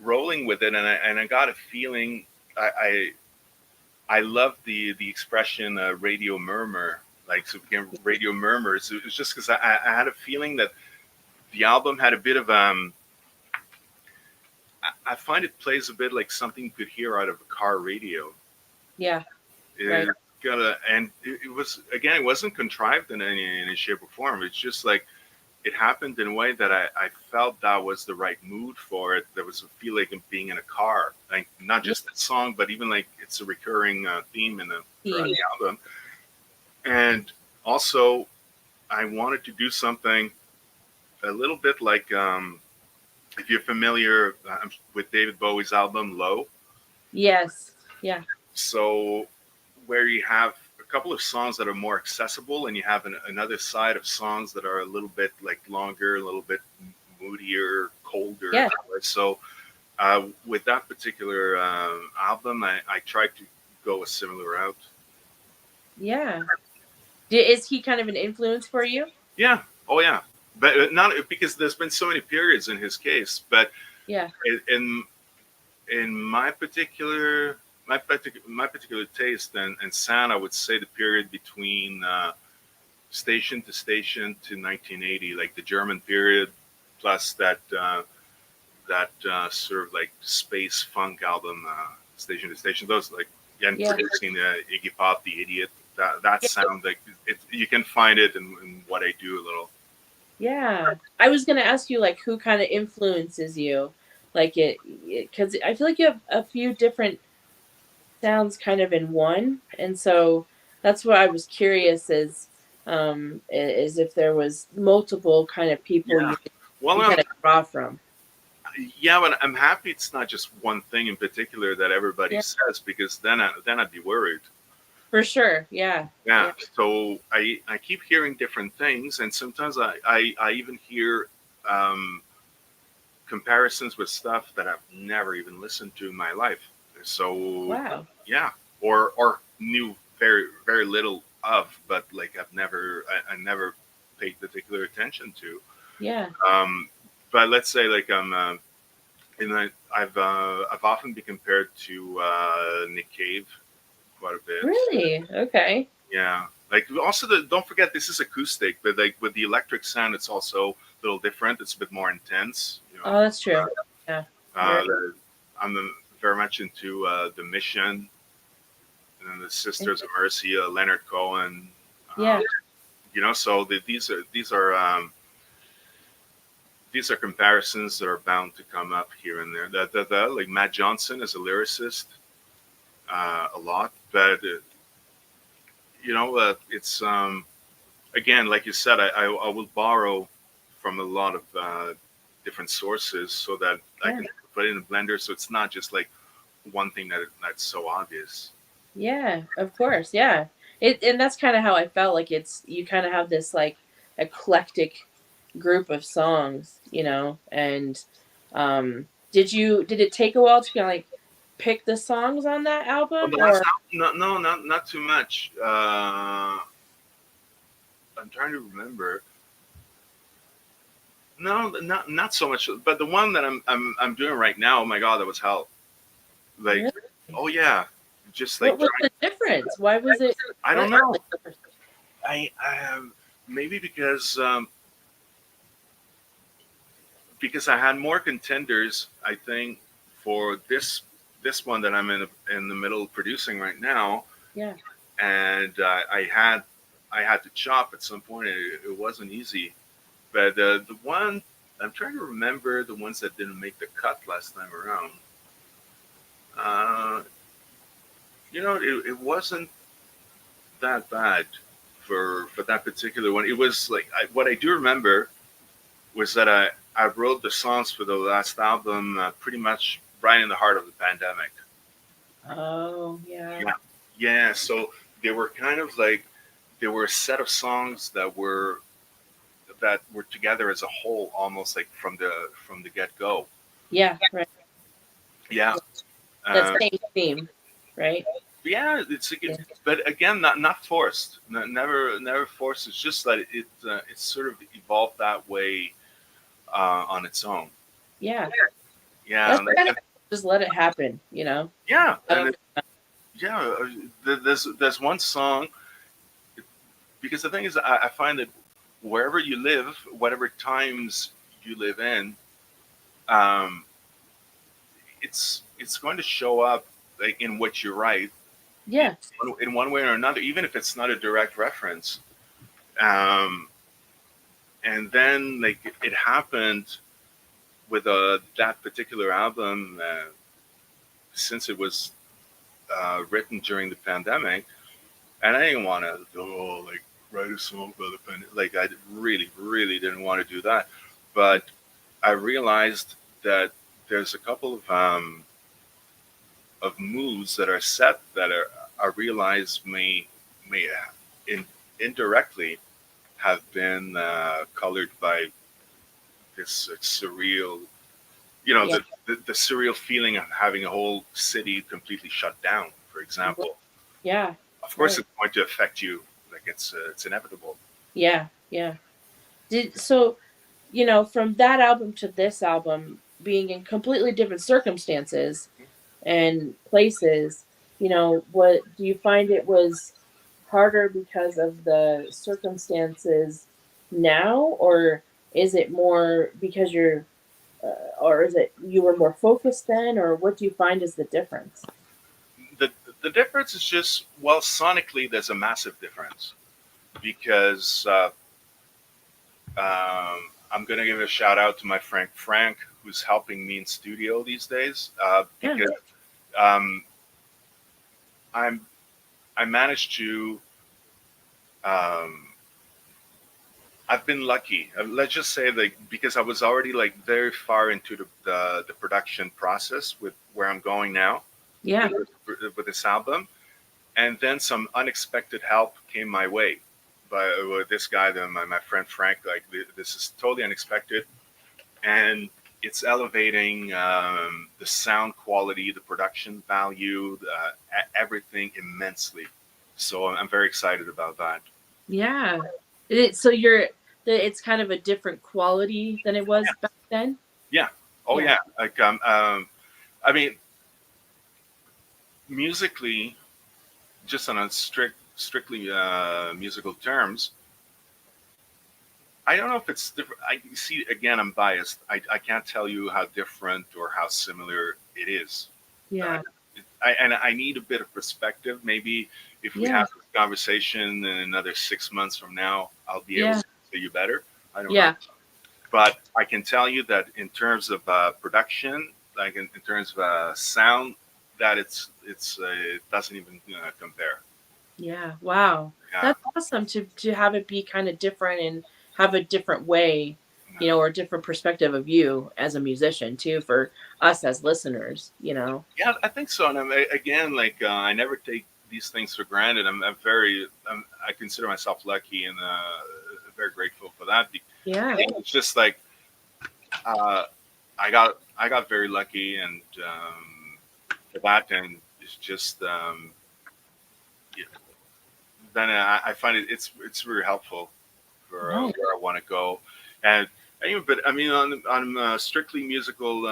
rolling with it, and I got a feeling. I love the expression radio murmur, like so again, radio murmurs. It was just because I had a feeling that the album had a bit of I find it plays a bit like something you could hear out of a car radio. Yeah. It Right. and it was again, it wasn't contrived in any shape or form. It's just like it happened in a way that I felt that was the right mood for it. There was a feeling of being in a car, like not just that song, but even like it's a recurring theme throughout the album. And also, I wanted to do something a little bit like if you're familiar with David Bowie's album Low. Yes. Yeah. So where you have a couple of songs that are more accessible, and you have another side of songs that are a little bit like longer, a little bit moodier, colder. Yeah. So with that particular album, I tried to go a similar route. Yeah. Is he kind of an influence for you? Yeah. Oh yeah. But not because there's been so many periods in his case, but Yeah. in my particular taste and sound, I would say the period between Station to Station to 1980, like the German period, plus that sort of like space funk album, Station to Station. Those like again Yeah. producing Iggy Pop, the Idiot. That Yeah. sound like you can find it in what I do a little. Yeah. I was gonna ask you like who kind of influences you, like because I feel like you have a few different sounds kind of in one, and so that's what I was curious is if there was multiple kind of people Yeah. you Well, kind of draw from. yeah, but I'm happy it's not just one thing in particular that everybody Yeah. says because then I'd be worried. For sure. Yeah. Yeah. So I keep hearing different things, and sometimes I even hear comparisons with stuff that I've never even listened to in my life. So Wow. yeah, or knew very very little of, but like I never paid particular attention to. Yeah. But let's say like I've often been compared to Nick Cave quite a bit. Really? Okay. Yeah. Like also don't forget this is acoustic, but like with the electric sound, it's also a little different. It's a bit more intense. Oh, that's true. Yeah. Uh, I'm very much into the Mission and the Sisters of Mercy, Leonard Cohen. Yeah. So these are comparisons that are bound to come up here and there. Like Matt Johnson is a lyricist a lot, but it's again, like you said, I will borrow from a lot of different sources so that I can put it in a blender, so it's not just like one thing that's so obvious. Yeah, of course. Yeah. And that's kind of how I felt like you kind of have this like eclectic group of songs, and did it take a while to kind of like pick the songs on that On album the last or album, no, not too much. I'm trying to remember. No, not so much. But the one that I'm doing right now, oh my god, that was hell. Like, really? oh yeah, just like What was the difference? Why was it? I don't know. I maybe because I had more contenders, I think, for this one that I'm in the middle of producing right now. Yeah. And I had to chop at some point. It wasn't easy, but the one I'm trying to remember the ones that didn't make the cut last time around. Uh, it wasn't that bad for that particular one. It was like what I do remember was that I wrote the songs for the last album pretty much right in the heart of the pandemic. Oh, yeah. Yeah. So they were kind of like they were a set of songs that were together as a whole, almost like from the get go. Yeah, right. Yeah. That same theme, right? Yeah, but again, not forced, never forced. It's just that it's sort of evolved that way on its own. Yeah. Yeah, That's kind of just let it happen, yeah, and there's one song because the thing is, I find that wherever you live, whatever times you live in, um, it's going to show up like in what you write. Yeah. In one way or another, even if it's not a direct reference. Um, and then like it happened with that particular album, since it was written during the pandemic, and I didn't want to like write a song about the pandemic. Like I really didn't want to do that, but I realized that there's a couple of moods that are set that I realize may indirectly have been colored by this surreal, Yeah. the surreal feeling of having a whole city completely shut down, for example. Yeah. Of course, Right. it's going to affect you. Like it's inevitable. Yeah. Yeah. From that album to this album being in completely different circumstances and places, what do you find it was harder because of the circumstances now, or is it more because or is it you were more focused then, or what do you find is the difference? The the difference is just, well, sonically, there's a massive difference because I'm going to give a shout out to my friend Frank, who's helping me in studio these days. Yeah. Because um, I'm I managed to um, I've been lucky. Let's just say like because I was already like very far into the production process with where I'm going now Yeah. with this album, and then some unexpected help came my way by with this guy, my friend Frank. Like this is totally unexpected, and it's elevating the sound quality, the production value, everything immensely. So I'm very excited about that. Yeah. So it's kind of a different quality than it was back then. Yeah. Oh Yeah. yeah. Like I mean, musically, just on a strictly musical terms, I don't know if it's different. I see again. I'm biased. I can't tell you how different or how similar it is. Yeah. I need a bit of perspective. Maybe if we Yeah. have this conversation in another 6 months from now, I'll be able Yeah. to say you better. I don't know. Yeah. But I can tell you that in terms of production, like in terms of sound, that it doesn't even compare. Yeah. Wow. Yeah, That's awesome to have it be kind of different and have a different way, yeah, or a different perspective of you as a musician too, for us as listeners, yeah. I think so. And again, like I never take these things for granted. I consider myself lucky and very grateful for that. Yeah. It's just like uh, I got very lucky and for that, and it's just yeah, then I find it's really helpful for Right. where I want to go, and even but I mean on a strictly musical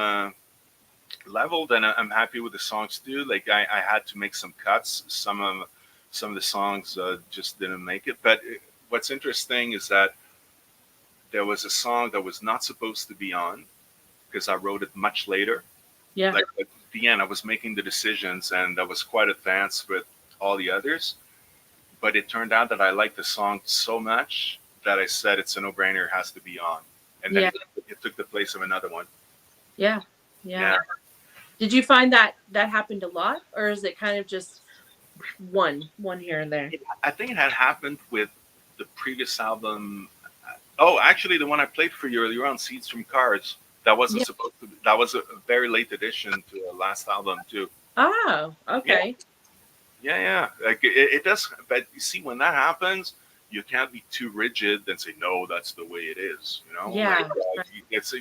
level, then I'm happy with the songs too. Like I had to make some cuts. Some of the songs just didn't make it. But what's interesting is that there was a song that was not supposed to be on because I wrote it much later. Yeah. Like at the end, I was making the decisions and I was quite advanced with all the others. But it turned out that I liked the song so much that I said it's a no-brainer, it has to be on. And then Yeah. it took the place of another one. Yeah. Yeah. Yeah. Did you find that that happened a lot, or is it kind of just one here and there? I think it had happened with the previous album. Oh, actually, the one I played for you earlier on, "Seeds from Cards." That wasn't Yeah. supposed to. That was a very late addition to the last album too. Oh, Yeah, okay. yeah. Like it does, but you see, when that happens, you can't be too rigid and say no, that's the way it is. Like Yeah. Right. it's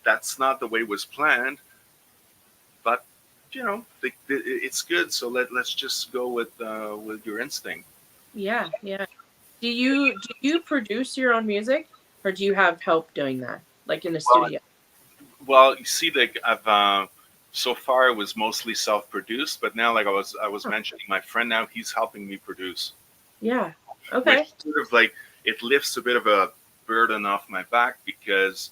that's not the way it was planned, but it's good. So let's just go with your instinct. Yeah. Yeah. Do you produce your own music, or do you have help doing that, like in the Well, studio? Well, you see, like I've so far it was mostly self-produced, but now, like I was Huh. mentioning, my friend now he's helping me produce, Yeah. which Okay. sort of like it lifts a bit of a burden off my back because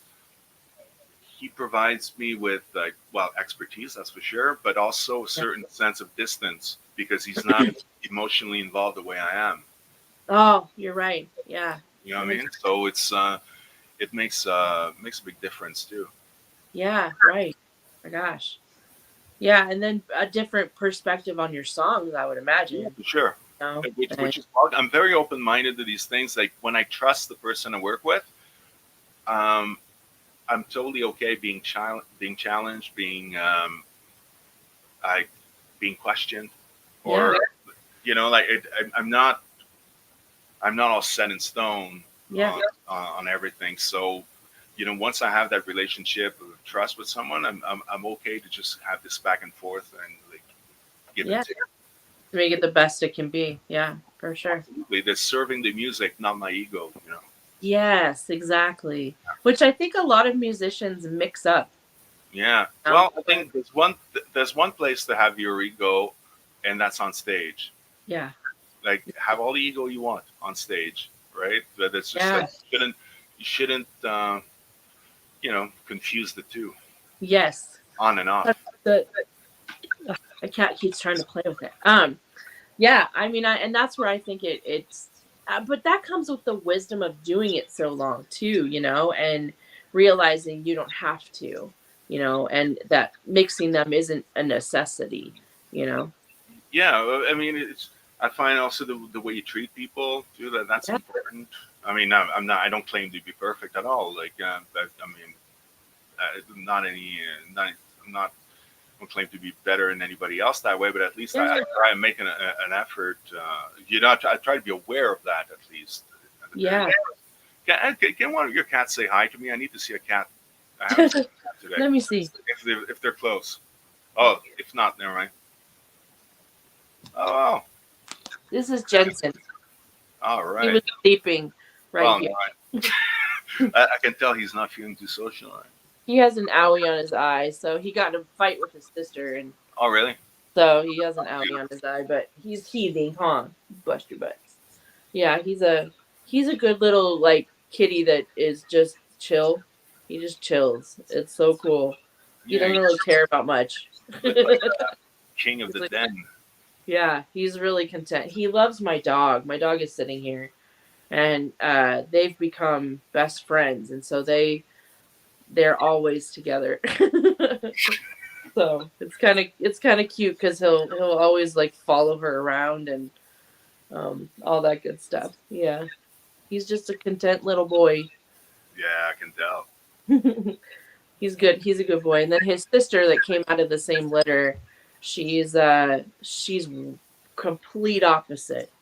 he provides me with like expertise, that's for sure, but also a Yeah. certain sense of distance because he's not emotionally involved the way I am. Oh, you're right. Yeah. You know That what I makes mean? So it makes a big difference too. Yeah, right. My gosh. Yeah, and then a different perspective on your songs, I would Yeah, imagine. for sure. You Which is I'm very open minded to these things. Like when I trust the person I work with, um, I'm totally okay being challenged, I being questioned, Yeah. or like I'm not all set in stone Yeah. on everything. So once I have that relationship of trust with someone, I'm okay to just have this back and forth and like give and Yeah. take. To make it the best it can be. Yeah, for sure. Absolutely, they're serving the music, not my ego. Yes, exactly. Which I think a lot of musicians mix up. Yeah. Um, Well, I think there's one place to have your ego, and that's on stage. yeah. Like have all the ego you want on stage, right? But it's just Yeah. like you shouldn't confuse the two Yes. on and off. That's the my cat keeps trying to play with it. Yeah, I mean, and that's where I think but that comes with the wisdom of doing it so long too, and realizing you don't have to, and that mixing them isn't a necessity, you know. Yeah, well, I mean, I find also the way you treat people too. That's Yeah, important. I mean, I'm not. I don't claim to be perfect at all. Like, but, I mean, not any. Not. I'm not. I don't claim to be better than anybody else that way. But at least I yeah, try and make an effort. I try to be aware of that at least. At the very yeah. least. Can one of your cats say hi to me? I need to see a cat. I haven't seen a cat today. Let me see. If they're close. Oh, if not, never mind. Oh, This is Jensen. all He right. was sleeping right Well, here. no, I can tell he's not feeling too social. He has an owie on his eye, so he got in a fight with his sister, and Oh, really? so he has an owie on his eye. But he's teething, huh? Bust your butts. Yeah, he's a good little kitty that is just chill. He just chills. It's so cool. He doesn't really care about much. Like king of He's the like, den. yeah, he's really content. He loves my dog. My dog is sitting here, and they've become best friends, and so they're always together. So it's kind of cute because he'll always like follow her around and all that good stuff. Yeah, he's just a content little boy. Yeah, I can tell. He's good. He's a good boy. And then his sister that came out of the same litter, she's complete opposite.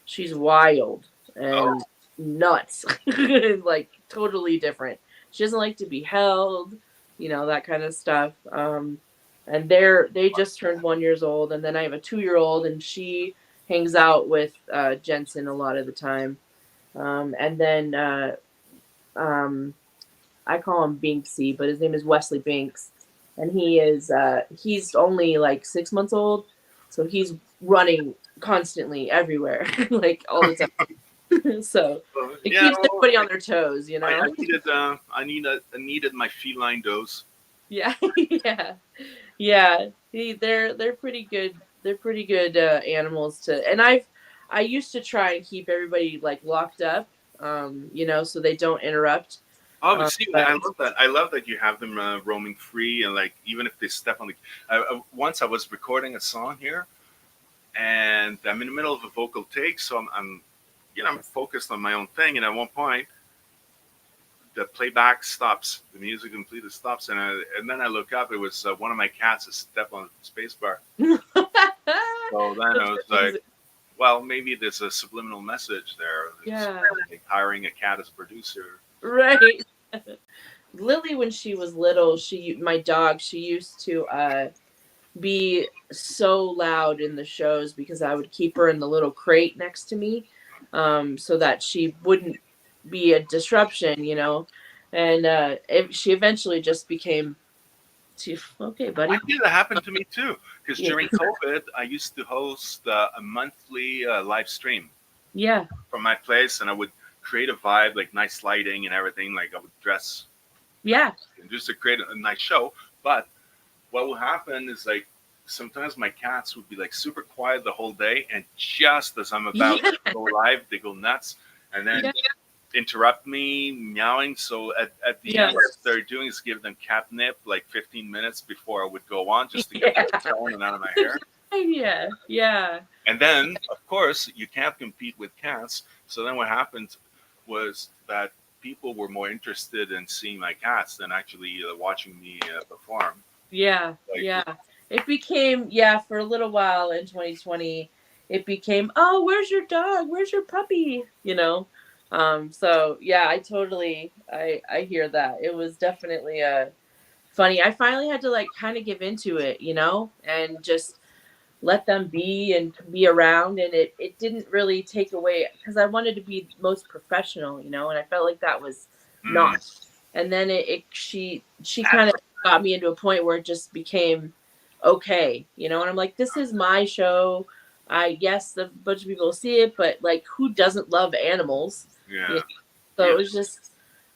She's wild Oh, and nuts. Like totally different. She doesn't like to be held, that kind of stuff. And they just turned 1 years old, and then I have a 2 year old, and she hangs out with Jensen a lot of the time. And then um, I call him Binksy, but his name is Wesley Binks, and he's only like 6 months old, so he's running constantly everywhere, like all the time. So it yeah. keeps Well, everybody on their toes, I needed my feline dose. Yeah, yeah, yeah. They're pretty good. They're pretty good animals to, and I used to try and keep everybody like locked up, so they don't interrupt. Oh, but see, But I love that. I love that you have them roaming free, and like even if they step on the. Once I was recording a song here, and I'm in the middle of a vocal take, so I'm focused on my own thing, and at one point, the playback stops, the music completely stops, and then I look up. It was one of my cats that stepped on the space bar. So then I was like, well, maybe there's a subliminal message there. It's Yeah, like hiring a cat as a producer. right. Lily, when she was little, my dog, she used to be so loud in the shows because I would keep her in the little crate next to me, so that she wouldn't be a disruption. And she eventually just became okay, buddy. I think that happened to me too, because Yeah, during COVID, I used to host a monthly live stream yeah, from my place, and I would create a vibe, like nice lighting and everything. Like I would dress yeah. just to create a nice show. But what will happen is like sometimes my cats would be like super quiet the whole day, and just as I'm about Yeah, to go live, they go nuts, and then yeah, interrupt me meowing. So at the end, yes, what they're doing is give them catnip like 15 minutes before I would go on, just to get yeah, the tone and out of my hair. yeah, yeah, And then, of course, you can't compete with cats. So then what happened was that people were more interested in seeing my cats than actually watching me perform. yeah, Like, yeah. It became, for a little while in 2020, it became, oh, where's your dog? Where's your puppy? So yeah, I hear that. It was definitely funny. I finally had to like kind of give into it, and just let them be and be around, and it didn't really take away because I wanted to be most professional, and I felt like that was mm, not. And then she kind of got me into a point where it just became okay, and I'm like, this is my show. I guess a bunch of people will see it, but like, who doesn't love animals? You yeah. know? So Yeah.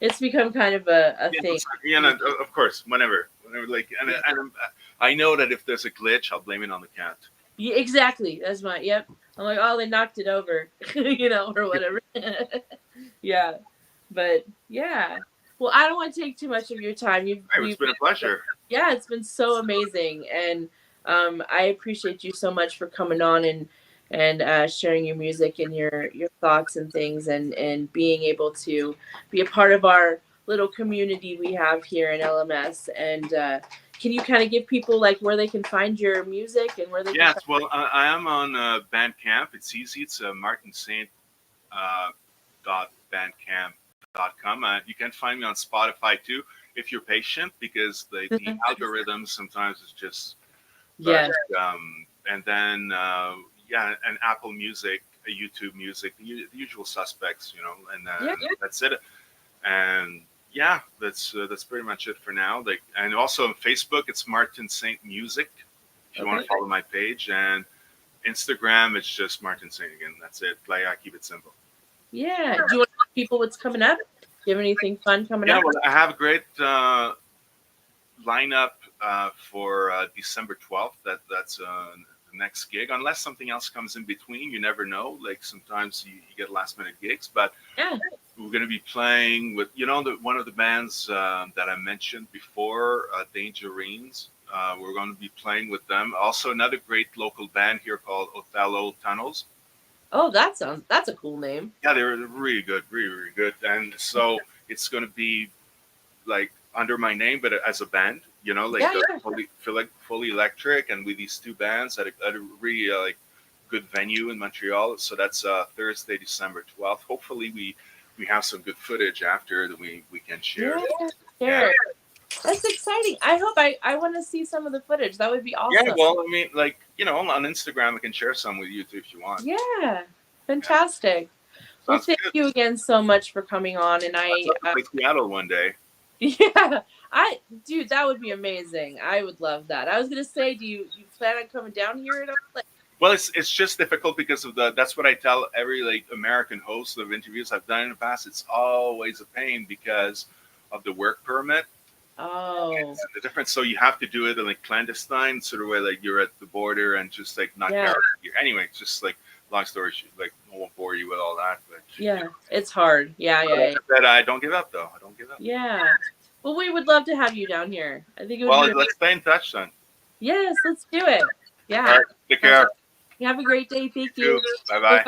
it's become kind of a Yeah, thing. yeah, no, of course, whenever, like, and I know that if there's a glitch, I'll blame it on the cat. Yeah, exactly. That's my yep. I'm like, oh, they knocked it over, or whatever. Yeah, but yeah. Well, I don't want to take too much of your time. It's been a pleasure. Yeah, it's been so amazing, and I appreciate you so much for coming on and sharing your music and your thoughts and things, and being able to be a part of our little community we have here in LMS. And can you kind of give people like where they can find your music and where they can Yes, well, I am on Bandcamp. It's easy. It's martinsaint dot bandcamp.com. You can find me on Spotify too, if you're patient, because the algorithm sometimes is just. Yeah. But, and then and Apple Music, YouTube Music, the usual suspects, and that's it. And yeah, that's pretty much it for now. Like, and also on Facebook, it's Martin Saint Music. If you want to follow my page, and Instagram, it's just Martin Saint again. That's it. Like, I keep it simple. Yeah. Do you want to tell people what's coming up? Do you have anything fun coming up? Yeah, well, I have a great lineup for December 12th. That's the next gig, unless something else comes in between. You never know. Like sometimes you get last minute gigs, but Yeah. we're going to be playing with one of the bands that I mentioned before, Dangerines. We're going to be playing with them. Also, another great local band here called Othello Tunnels. Oh, that's a cool name. Yeah, they're really good, really, really good. And so it's going to be like under my name, but as a band, like Yeah, yeah. fully electric, and with these two bands at a really good venue in Montreal. So that's Thursday, December 12th. Hopefully, we have some good footage after that we can share. Yeah, sure. That's exciting. I hope I want to see some of the footage. That would be awesome. Yeah, well, I mean, like, on Instagram, I can share some with you too if you want. Yeah, fantastic. Well, Sounds thank good. you again so much for coming on. And Let's have to play Seattle one day. yeah, dude, that would be amazing. I would love that. I was gonna say, do you plan on coming down here at all? Well, it's just difficult because of that's what I tell every like American host of interviews I've done in the past. It's always a pain because of the work permit. Oh, It's the difference. So you have to do it in like clandestine sort of way, like you're at the border and just like not Yeah. anyway. It's just like long story short, like I won't bore you with all that, but yeah, it's hard. Yeah. But I don't give up though. I don't give up. Yeah. Well, we would love to have you down here. I think it would Well, be let's stay in touch then. Yes, let's do it. Yeah. All right, take care. You have a great day. Thank You you. too. Bye bye.